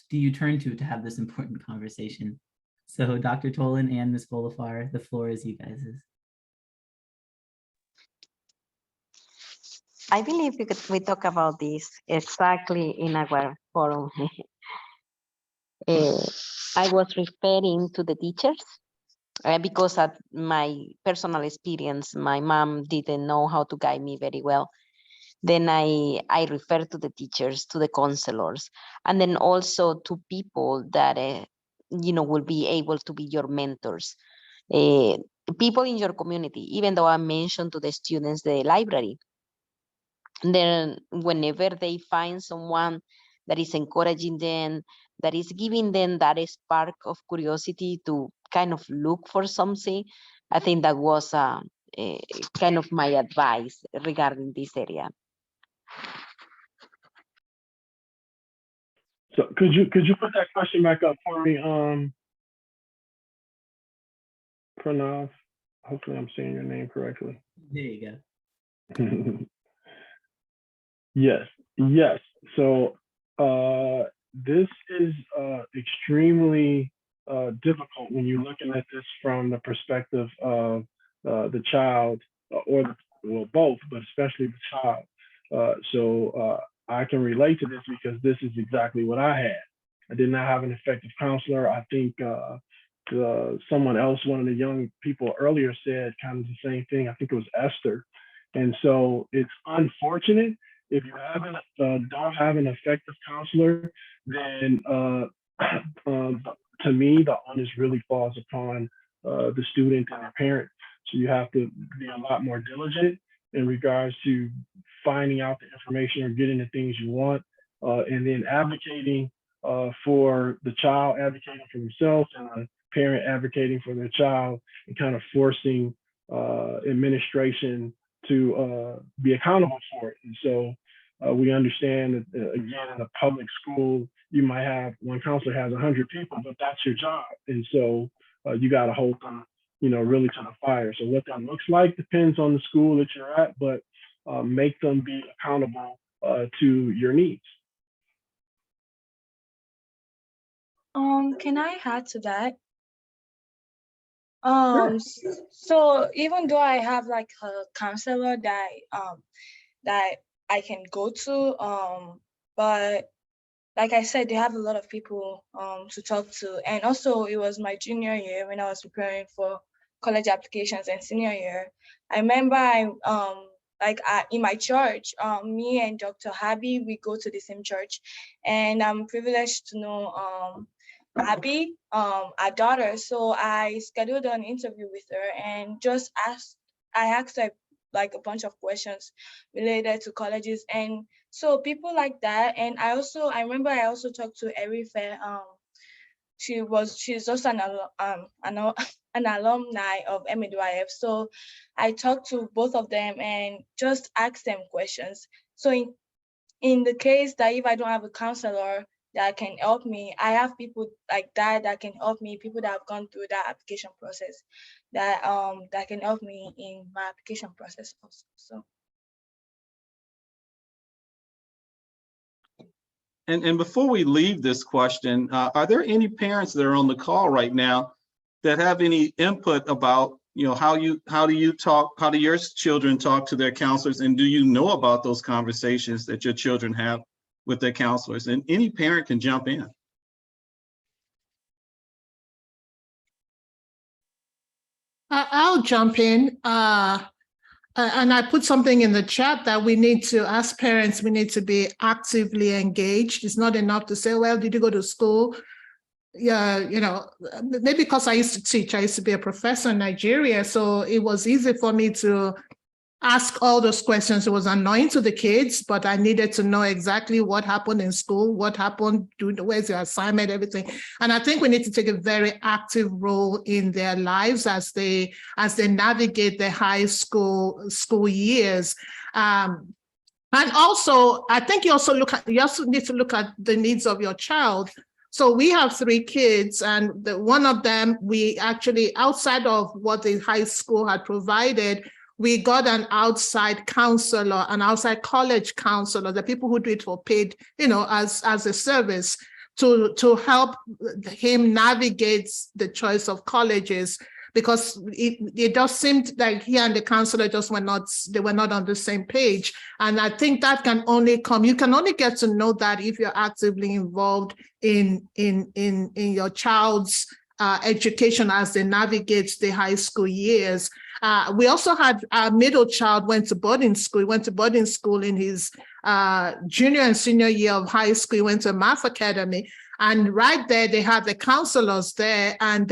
do you turn to have this important conversation? So Dr. Tolan and Ms. Bolafar, the floor is you guys'. I believe we talk about this exactly in our forum. I was referring to the teachers because at my personal experience, my mom didn't know how to guide me very well. Then I refer to the teachers, to the counselors, and then also to people that will be able to be your mentors. people in your community, even though I mentioned to the students the library. Then whenever they find someone that is encouraging them, that is giving them that spark of curiosity to kind of look for something, I think that was kind of my advice regarding this area. So could you put that question back up for me, Pranav? Hopefully I'm saying your name correctly. There you go. Yes. So this is extremely difficult when you're looking at this from the perspective of the child, well, both, but especially the child. So I can relate to this because this is exactly what I had. I did not have an effective counselor. I think someone else, one of the young people earlier said kind of the same thing. I think it was Esther. And so it's unfortunate if you don't have an effective counselor, then to me, the onus really falls upon the student and their parent. So you have to be a lot more diligent in regards to finding out the information or getting the things you want, and then advocating for the child, advocating for themselves, and the parent advocating for their child, and kind of forcing administration to be accountable for it. And so we understand that, again, in a public school, you might have one counselor has 100 people, but that's your job. And so you got to hold them, really to the fire. So what that looks like depends on the school that you're at, but make them be accountable to your needs. Can I add to that? Sure. So even though I have like a counselor that I can go to, but like I said, they have a lot of people to talk to. And also it was my junior year when I was preparing for college applications, and senior year. I remember in my church, me and Dr. Habi, we go to the same church, and I'm privileged to know Abby, our daughter. So I scheduled an interview with her and I asked her like a bunch of questions related to colleges. And so people like that. And I remember I also talked to Erife. She's also an alumni of MADYF. So I talked to both of them and just asked them questions. So in the case that if I don't have a counselor that can help me, I have people like that can help me, people that have gone through that application process that can help me in my application process also. So. And before we leave this question, are there any parents that are on the call right now that have any input about, how do your children talk to their counselors, and do you know about those conversations that your children have with their counselors? And any parent can jump in. I'll jump in. And I put something in the chat that we need to, as parents, we need to be actively engaged. It's not enough to say, well, did you go to school? Yeah, maybe because I used to teach, I used to be a professor in Nigeria. So it was easy for me to ask all those questions. It was annoying to the kids, but I needed to know exactly what happened in school, what happened, where's your assignment, everything. And I think we need to take a very active role in their lives as they navigate the high school years. And also, I think you also need to look at the needs of your child. So we have 3 kids, and one of them, we actually, outside of what the high school had provided, we got an outside counselor, an outside college counselor, the people who do it for paid, as a service, to help him navigate the choice of colleges, because it just seemed like he and the counselor just were not on the same page. And I think that can only come, you can only get to know that if you're actively involved in your child's education as they navigate the high school years. We also had our middle child went to boarding school. He went to boarding school in his junior and senior year of high school. He went to a math academy. And right there, they had the counselors there. And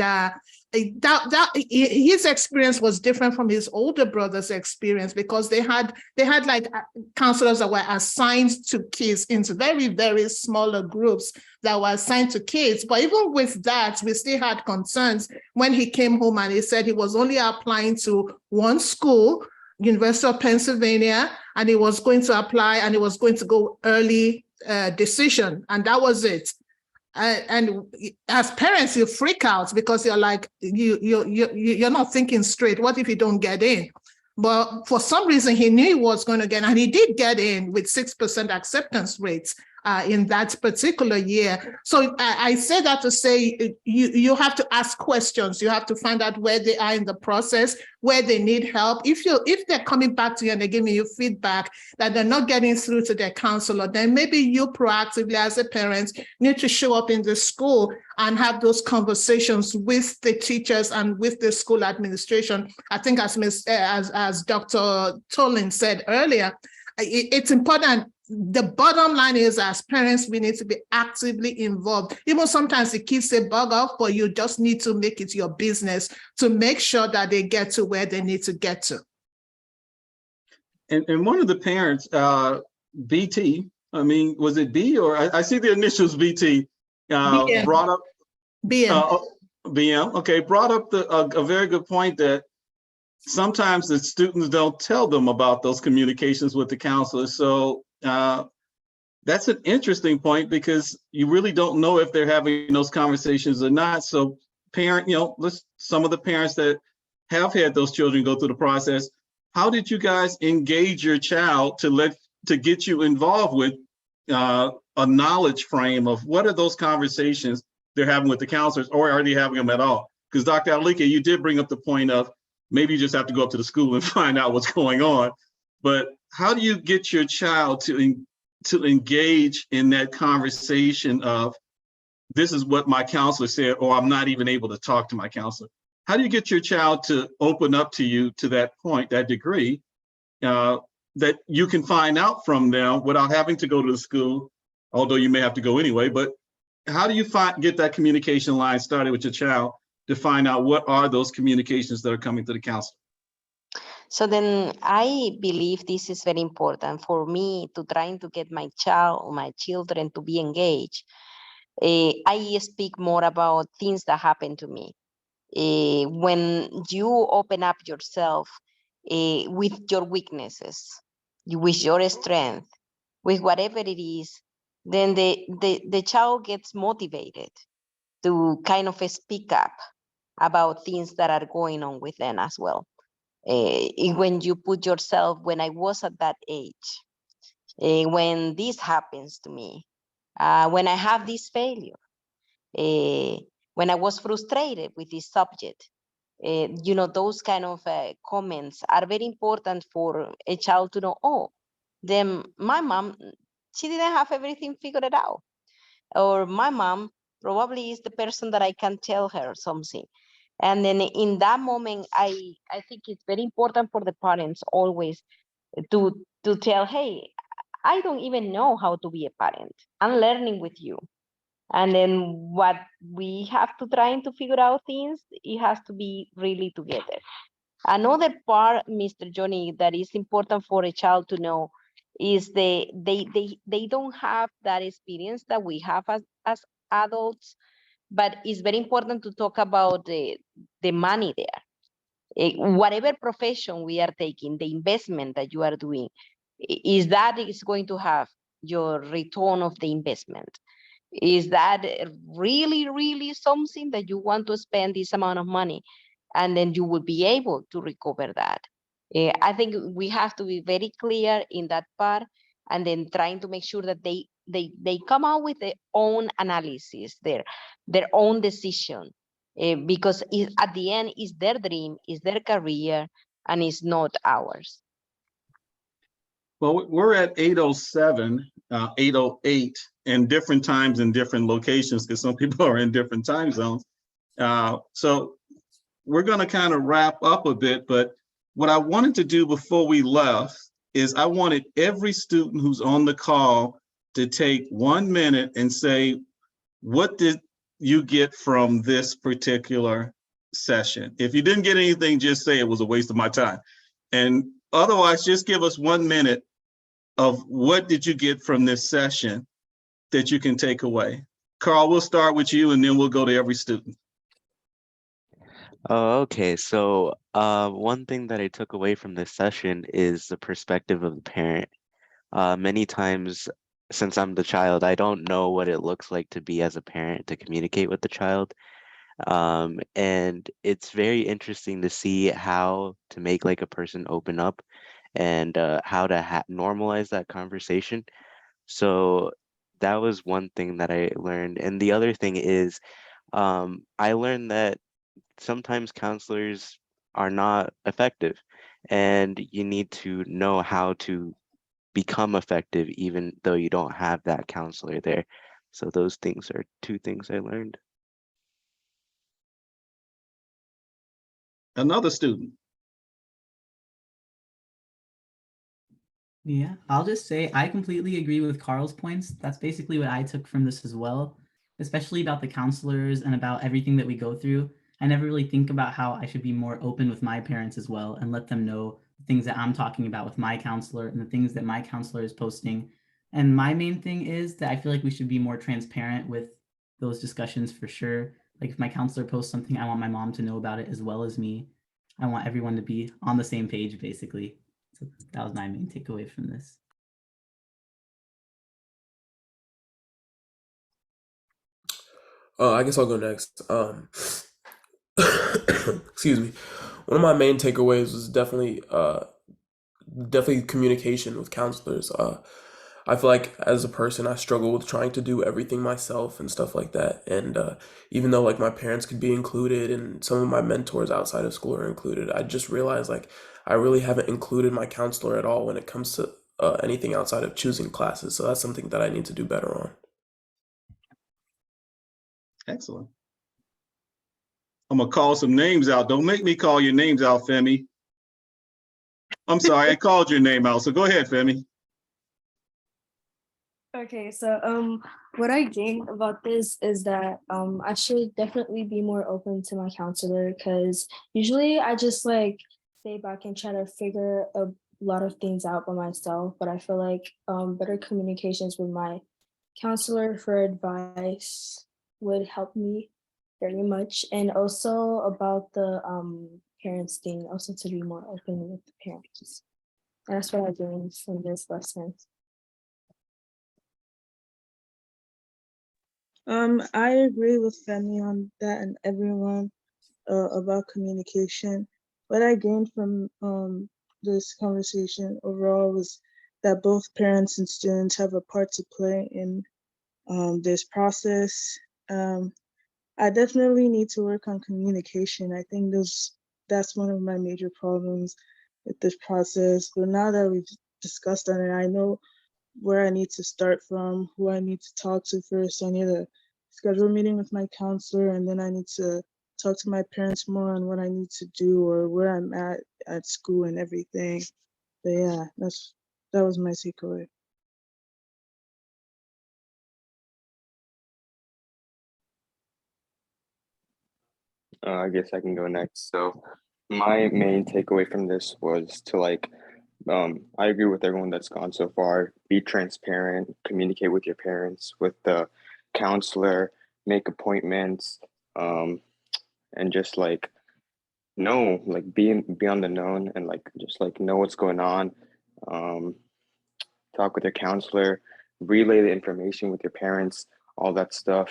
his experience was different from his older brother's experience, because they had like counselors that were assigned to kids into very, very smaller groups that were assigned to kids. But even with that, we still had concerns when he came home and he said he was only applying to one school, University of Pennsylvania, and he was going to apply and he was going to go early decision, and that was it. And as parents, you freak out because you're like, you're not thinking straight. What if you don't get in? But for some reason, he knew he was going to get in, and he did get in with 6% acceptance rates in that particular year. So I say that to say you have to ask questions. You have to find out where they are in the process, where they need help. If they're coming back to you and they're giving you feedback that they're not getting through to their counselor, then maybe you proactively as a parent need to show up in the school and have those conversations with the teachers and with the school administration. I think as Dr. Tolan said earlier, it's important. The bottom line is, as parents, we need to be actively involved. Even sometimes the kids say bug off, but you just need to make it your business to make sure that they get to where they need to get to. And one of the parents, BT, I mean, was it B, or I see the initials BT, BM. brought up BM. BM. Okay, brought up a very good point that sometimes the students don't tell them about those communications with the counselors. So that's an interesting point, because you really don't know if they're having those conversations or not. So some of the parents that have had those children go through the process, how did you guys engage your child to get you involved with a knowledge frame of what are those conversations they're having with the counselors, or are they having them at all? Because Dr. Adeleke, you did bring up the point of maybe you just have to go up to the school and find out what's going on. But how do you get your child to engage in that conversation of, this is what my counselor said, or I'm not even able to talk to my counselor? How do you get your child to open up to you to that point, that degree, that you can find out from them without having to go to the school, although you may have to go anyway? But how do you get that communication line started with your child to find out what are those communications that are coming to the counselor? So then I believe this is very important for me to trying to get my child or my children to be engaged. I speak more about things that happen to me. When you open up yourself with your weaknesses, with your strength, with whatever it is, then the child gets motivated to kind of speak up about things that are going on with them as well. When you put yourself, when I was at that age, when this happens to me, when I have this failure, when I was frustrated with this subject, those kind of comments are very important for a child to know, oh, then my mom, she didn't have everything figured out. Or my mom probably is the person that I can tell her something. And then in that moment, I think it's very important for the parents always to tell, hey, I don't even know how to be a parent. I'm learning with you. And then what we have to try to figure out things, it has to be really together. Another part, Mr. Johnny, that is important for a child to know is they don't have that experience that we have as adults, but it's very important to talk about the money there. Whatever profession we are taking, the investment that you are doing, is that is going to have your return of the investment? Is that really, really something that you want to spend this amount of money, and then you will be able to recover that? I think we have to be very clear in that part, and then trying to make sure that they come out with their own analysis, their own decision, because at the end is their dream, is their career, and it's not ours. Well, we're at 8:07, 8:08, and different times in different locations, because some people are in different time zones. So we're going to kind of wrap up a bit, but what I wanted to do before we left is I wanted every student who's on the call to take 1 minute and say, what did you get from this particular session? If you didn't get anything, just say it was a waste of my time. And otherwise, just give us 1 minute of what did you get from this session that you can take away. Carl, we'll start with you and then we'll go to every student. Oh, okay. So, one thing that I took away from this session is the perspective of the parent. Many times, since I'm the child, I don't know what it looks like to be as a parent to communicate with the child. And it's very interesting to see how to make like a person open up and how to normalize that conversation. So that was one thing that I learned. And the other thing is, I learned that sometimes counselors are not effective, and you need to know how to become effective even though you don't have that counselor there. So those things are two things I learned. Another student. Yeah, I'll just say I completely agree with Carl's points. That's basically what I took from this as well, especially about the counselors and about everything that we go through. I never really think about how I should be more open with my parents as well and let them know the things that I'm talking about with my counselor and the things that my counselor is posting. And my main thing is that I feel like we should be more transparent with those discussions for sure. Like if my counselor posts something, I want my mom to know about it as well as me. I want everyone to be on the same page, basically. So that was my main takeaway from this. I guess I'll go next. Excuse me. One of my main takeaways was definitely communication with counselors. I feel like as a person, I struggle with trying to do everything myself and stuff like that. And even though like my parents could be included and some of my mentors outside of school are included, I just realized like I really haven't included my counselor at all when it comes to anything outside of choosing classes. So that's something that I need to do better on. Excellent. I'm gonna call some names out. Don't make me call your names out, Femi. I'm sorry, I called your name out. So go ahead, Femi. Okay, so what I gained about this is that I should definitely be more open to my counselor, because usually I just like stay back and try to figure a lot of things out by myself. But I feel like better communications with my counselor for advice would help me very much. And also about the parents thing, also to be more open with the parents. And that's what I gained from this lesson. I agree with Femi on that and everyone about communication. What I gained from this conversation overall was that both parents and students have a part to play in this process. I definitely need to work on communication. I think that's one of my major problems with this process. But now that we've discussed on it, I know where I need to start from, who I need to talk to first. I need to schedule a meeting with my counselor, and then I need to talk to my parents more on what I need to do or where I'm at school and everything. But yeah, that was my takeaway. I guess I can go next. So my main takeaway from this was to like, I agree with everyone that's gone so far. Be transparent, communicate with your parents, with the counselor, make appointments, and just like know, like be on the known and like just like know what's going on. Um, talk with your counselor, relay the information with your parents, all that stuff.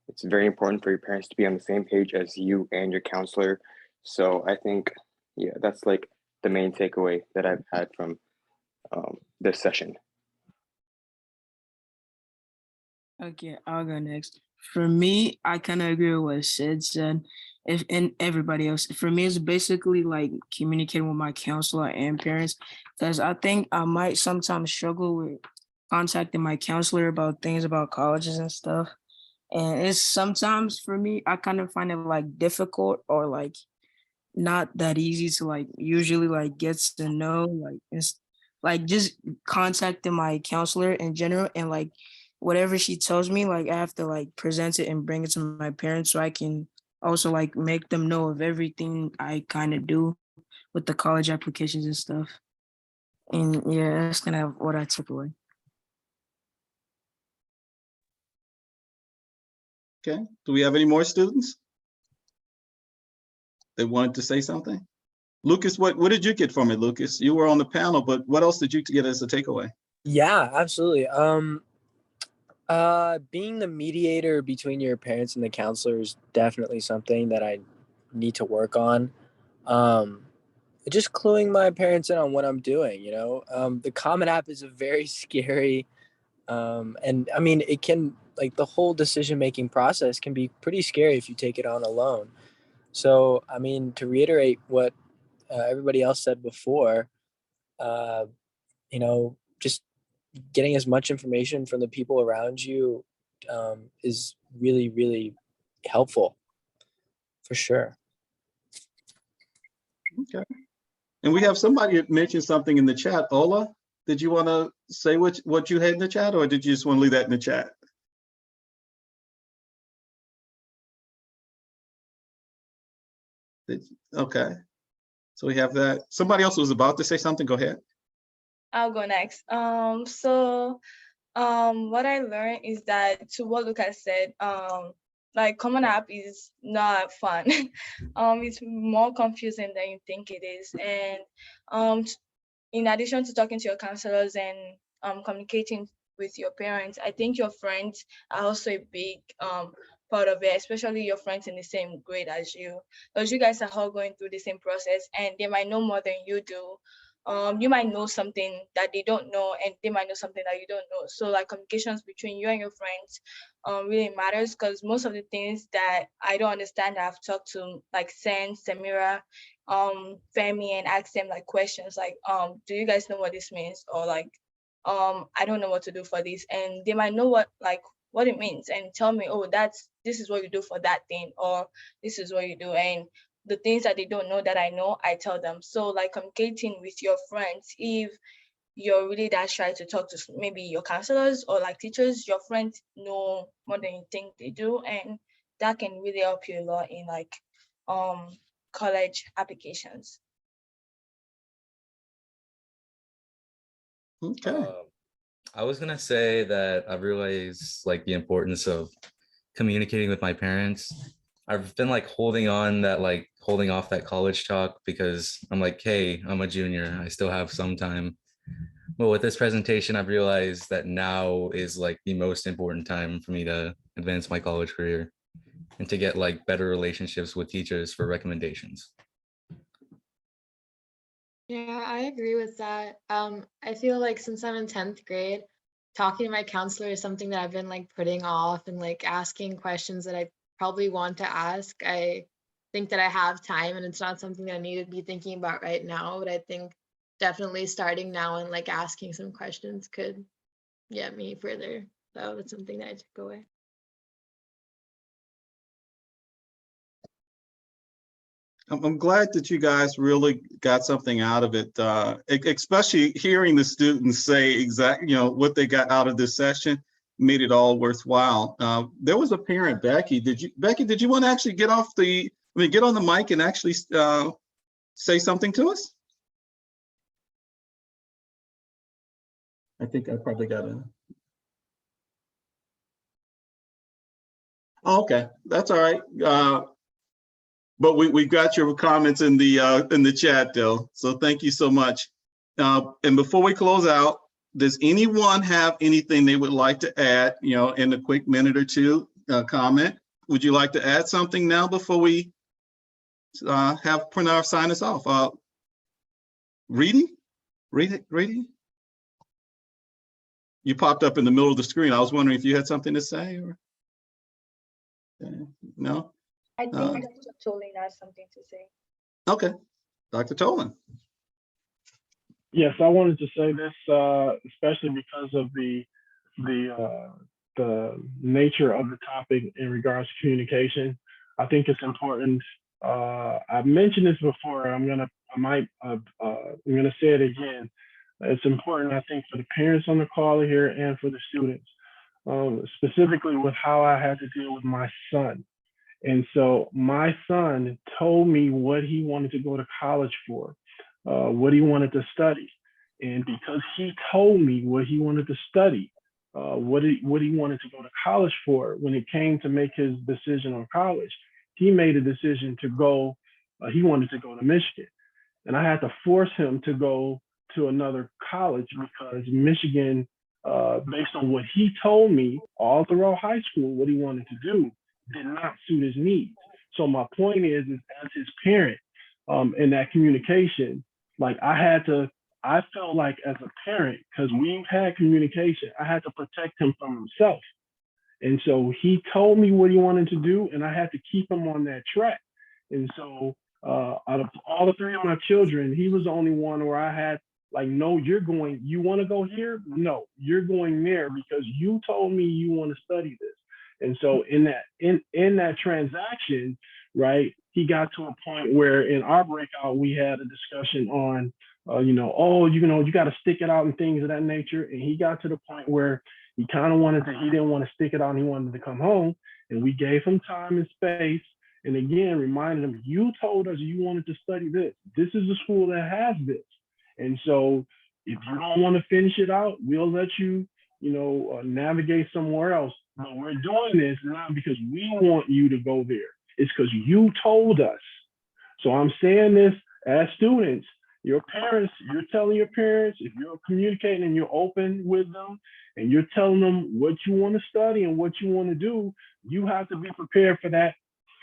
It's very important for your parents to be on the same page as you and your counselor. So I think, yeah, that's like the main takeaway that I've had from this session. Okay, I'll go next. For me, I kind of agree with what Sid said. If and everybody else, for me, it's basically like communicating with my counselor and parents, because I think I might sometimes struggle with contacting my counselor about things about colleges and stuff. And it's sometimes for me, I kind of find it like difficult or like not that easy to like usually like gets to know like it's like just contacting my counselor in general, and like whatever she tells me, like I have to like present it and bring it to my parents so I can also like make them know of everything I kind of do with the college applications and stuff. And yeah, that's kind of what I took away. Okay, do we have any more students that wanted to say something? Lucas, what did you get from it, Lucas? You were on the panel, but what else did you get as a takeaway? Yeah, absolutely. Being the mediator between your parents and the counselor is definitely something that I need to work on. Just cluing my parents in on what I'm doing, you know. The Common App is a very scary, and I mean, it can, like, the whole decision-making process can be pretty scary if you take it on alone. So, I mean, to reiterate what everybody else said before, uh, you know, just getting as much information from the people around you is really, really helpful for sure. Okay. And we have somebody that mentioned something in the chat. Ola, did you want to say what you had in the chat, or did you just want to leave that in the chat? Okay. So we have that. Somebody else was about to say something. Go ahead. I'll go next. What I learned is that, to what Lucas said, like, Common App is not fun. It's more confusing than you think it is. And in addition to talking to your counselors and communicating with your parents, I think your friends are also a big part of it, especially your friends in the same grade as you, because you guys are all going through the same process, and they might know more than you do. You might know something that they don't know, and they might know something that you don't know. So, like, communications between you and your friends really matters, because most of the things that I don't understand, I've talked to, like, Sen, Samira, Femi, and ask them, like, questions like, do you guys know what this means? Or like, I don't know what to do for this. And they might know what it means and tell me, oh, this is what you do for that thing, or this is what you do. And the things that they don't know that I know, I tell them. So, like, communicating with your friends, if you're really that shy to talk to maybe your counselors or like teachers, your friends know more than you think they do, and that can really help you a lot in, like, college applications. Okay. I was gonna say that I realized, like, the importance of communicating with my parents. I've been like holding off that college talk because I'm like, hey, I'm a junior, I still have some time. But with this presentation, I've realized that now is like the most important time for me to advance my college career and to get like better relationships with teachers for recommendations. Yeah, I agree with that. I feel like since I'm in 10th grade, talking to my counselor is something that I've been like putting off, and like asking questions that I probably want to ask. I think that I have time and it's not something that I need to be thinking about right now, but I think definitely starting now and like asking some questions could get me further. So that's something that I took away. I'm glad that you guys really got something out of it, especially hearing the students say exactly, what they got out of this session made it all worthwhile. There was a parent, Becky. Becky, did you want to actually get on the mic and actually say something to us? I think I probably got it. Oh, okay, that's all right. But we got your comments in the chat though, so thank you so much. And before we close out, does anyone have anything they would like to add? In a quick minute or two, comment. Would you like to add something now before we have Pranav sign us off? Reedy, you popped up in the middle of the screen. I was wondering if you had something to say or no. I think Dr. Tolan has something to say. Okay, Dr. Tolan. Yes, I wanted to say this, especially because of the nature of the topic in regards to communication. I think it's important. I've mentioned this before. I'm gonna say it again. It's important, I think, for the parents on the call here and for the students, specifically with how I had to deal with my son And so my son told me what he wanted to go to college for, what he wanted to study. And because he told me what he wanted to study, what he wanted to go to college for, when it came to make his decision on college, he made a decision to go, he wanted to go to Michigan. And I had to force him to go to another college because Michigan, based on what he told me all throughout high school, what he wanted to do, did not suit his needs. So my point is as his parent, in that communication, like I felt like as a parent, because we've had communication, I had to protect him from himself. And so he told me what he wanted to do, and I had to keep him on that track. And so out of all the three of my children, he was the only one where I had like, no, you want to go here? No, you're going there because you told me you want to study this. And so in that transaction, right, he got to a point where in our breakout, we had a discussion on, you got to stick it out and things of that nature. And he got to the point where he didn't want to stick it out and he wanted to come home. And we gave him time and space. And again, reminded him, you told us you wanted to study this. This is the school that has this. And so if you don't want to finish it out, we'll let you, navigate somewhere else. But we're doing this not because we want you to go there. It's because you told us. So I'm saying this as students, your parents, you're telling your parents, if you're communicating and you're open with them and you're telling them what you want to study and what you want to do, you have to be prepared for that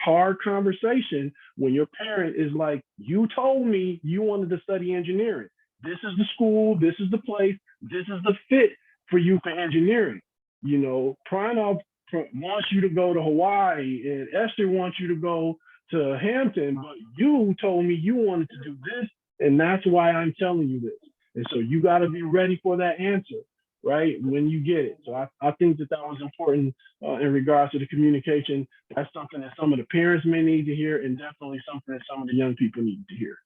hard conversation when your parent is like, you told me you wanted to study engineering. This is the school, this is the place, this is the fit for you for engineering. Pranav wants you to go to Hawaii and Esther wants you to go to Hampton, but you told me you wanted to do this, and that's why I'm telling you this. And so you got to be ready for that answer, right, when you get it. So I think that was important in regards to the communication. That's something that some of the parents may need to hear, and definitely something that some of the young people need to hear.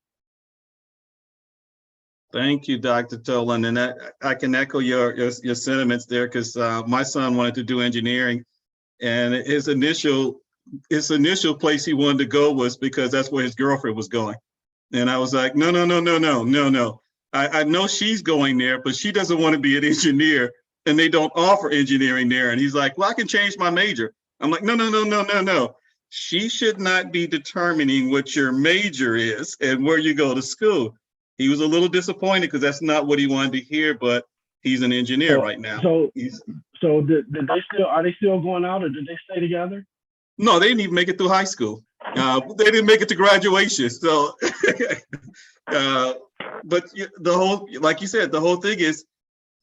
Thank you, Dr. Tolan. And I can echo your sentiments there because my son wanted to do engineering, and his initial place he wanted to go was because that's where his girlfriend was going. And I was like, no. I know she's going there, but she doesn't want to be an engineer, and they don't offer engineering there. And he's like, well, I can change my major. I'm like, no. She should not be determining what your major is and where you go to school. He was a little disappointed because that's not what he wanted to hear, but he's an engineer right now. So are they still going out, or did they stay together? No, they didn't even make it through high school. They didn't make it to graduation. So, but like you said, the whole thing is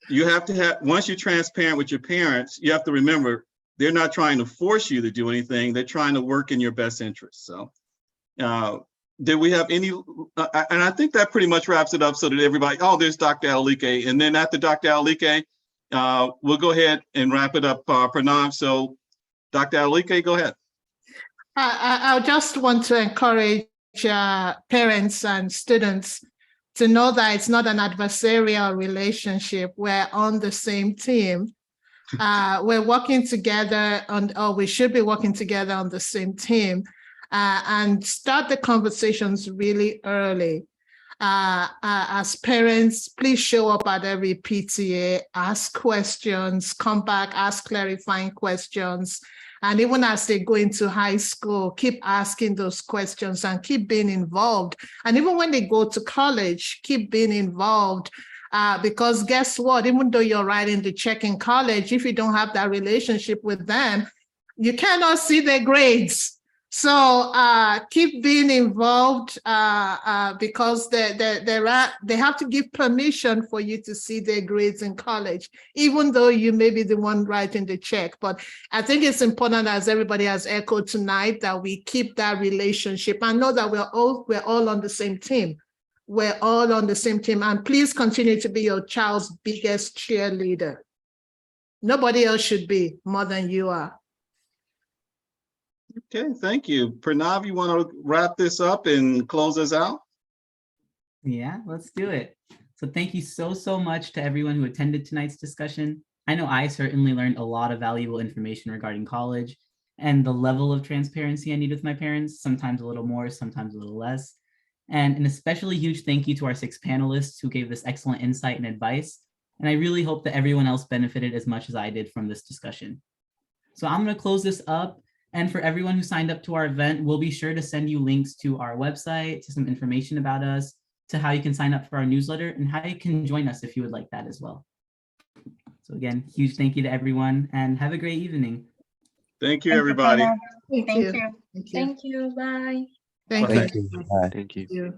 you have to have, once you're transparent with your parents, you have to remember they're not trying to force you to do anything. They're trying to work in your best interest. So, did we have any, and I think that pretty much wraps it up so that everybody, there's Dr. Alike. And then after Dr. Alike, we'll go ahead and wrap it up, Pranav. So Dr. Alike, go ahead. I just want to encourage parents and students to know that it's not an adversarial relationship. We're on the same team. We're working together we should be working together on the same team. And start the conversations really early. As parents, please show up at every PTA, ask questions, come back, ask clarifying questions. And even as they go into high school, keep asking those questions and keep being involved. And even when they go to college, keep being involved. Because guess what? Even though you're writing the check in college, if you don't have that relationship with them, you cannot see their grades. So keep being involved because they have to give permission for you to see their grades in college, even though you may be the one writing the check. But I think it's important, as everybody has echoed tonight, that we keep that relationship and know that we're all on the same team. We're all on the same team. And please continue to be your child's biggest cheerleader. Nobody else should be more than you are. Okay, thank you. Pranav, you want to wrap this up and close us out? Yeah, let's do it. So thank you so much to everyone who attended tonight's discussion. I know I certainly learned a lot of valuable information regarding college, and the level of transparency I need with my parents, sometimes a little more, sometimes a little less. And an especially huge thank you to our 6 panelists who gave this excellent insight and advice. And I really hope that everyone else benefited as much as I did from this discussion. So I'm going to close this up. And for everyone who signed up to our event, we'll be sure to send you links to our website, to some information about us, to how you can sign up for our newsletter, and how you can join us if you would like that as well. So again, huge thank you to everyone, and have a great evening. Thank you, everybody. Thank you. Thank you. Thank you. Thank you. Bye. Thank Thank you. Thank you. Thank you.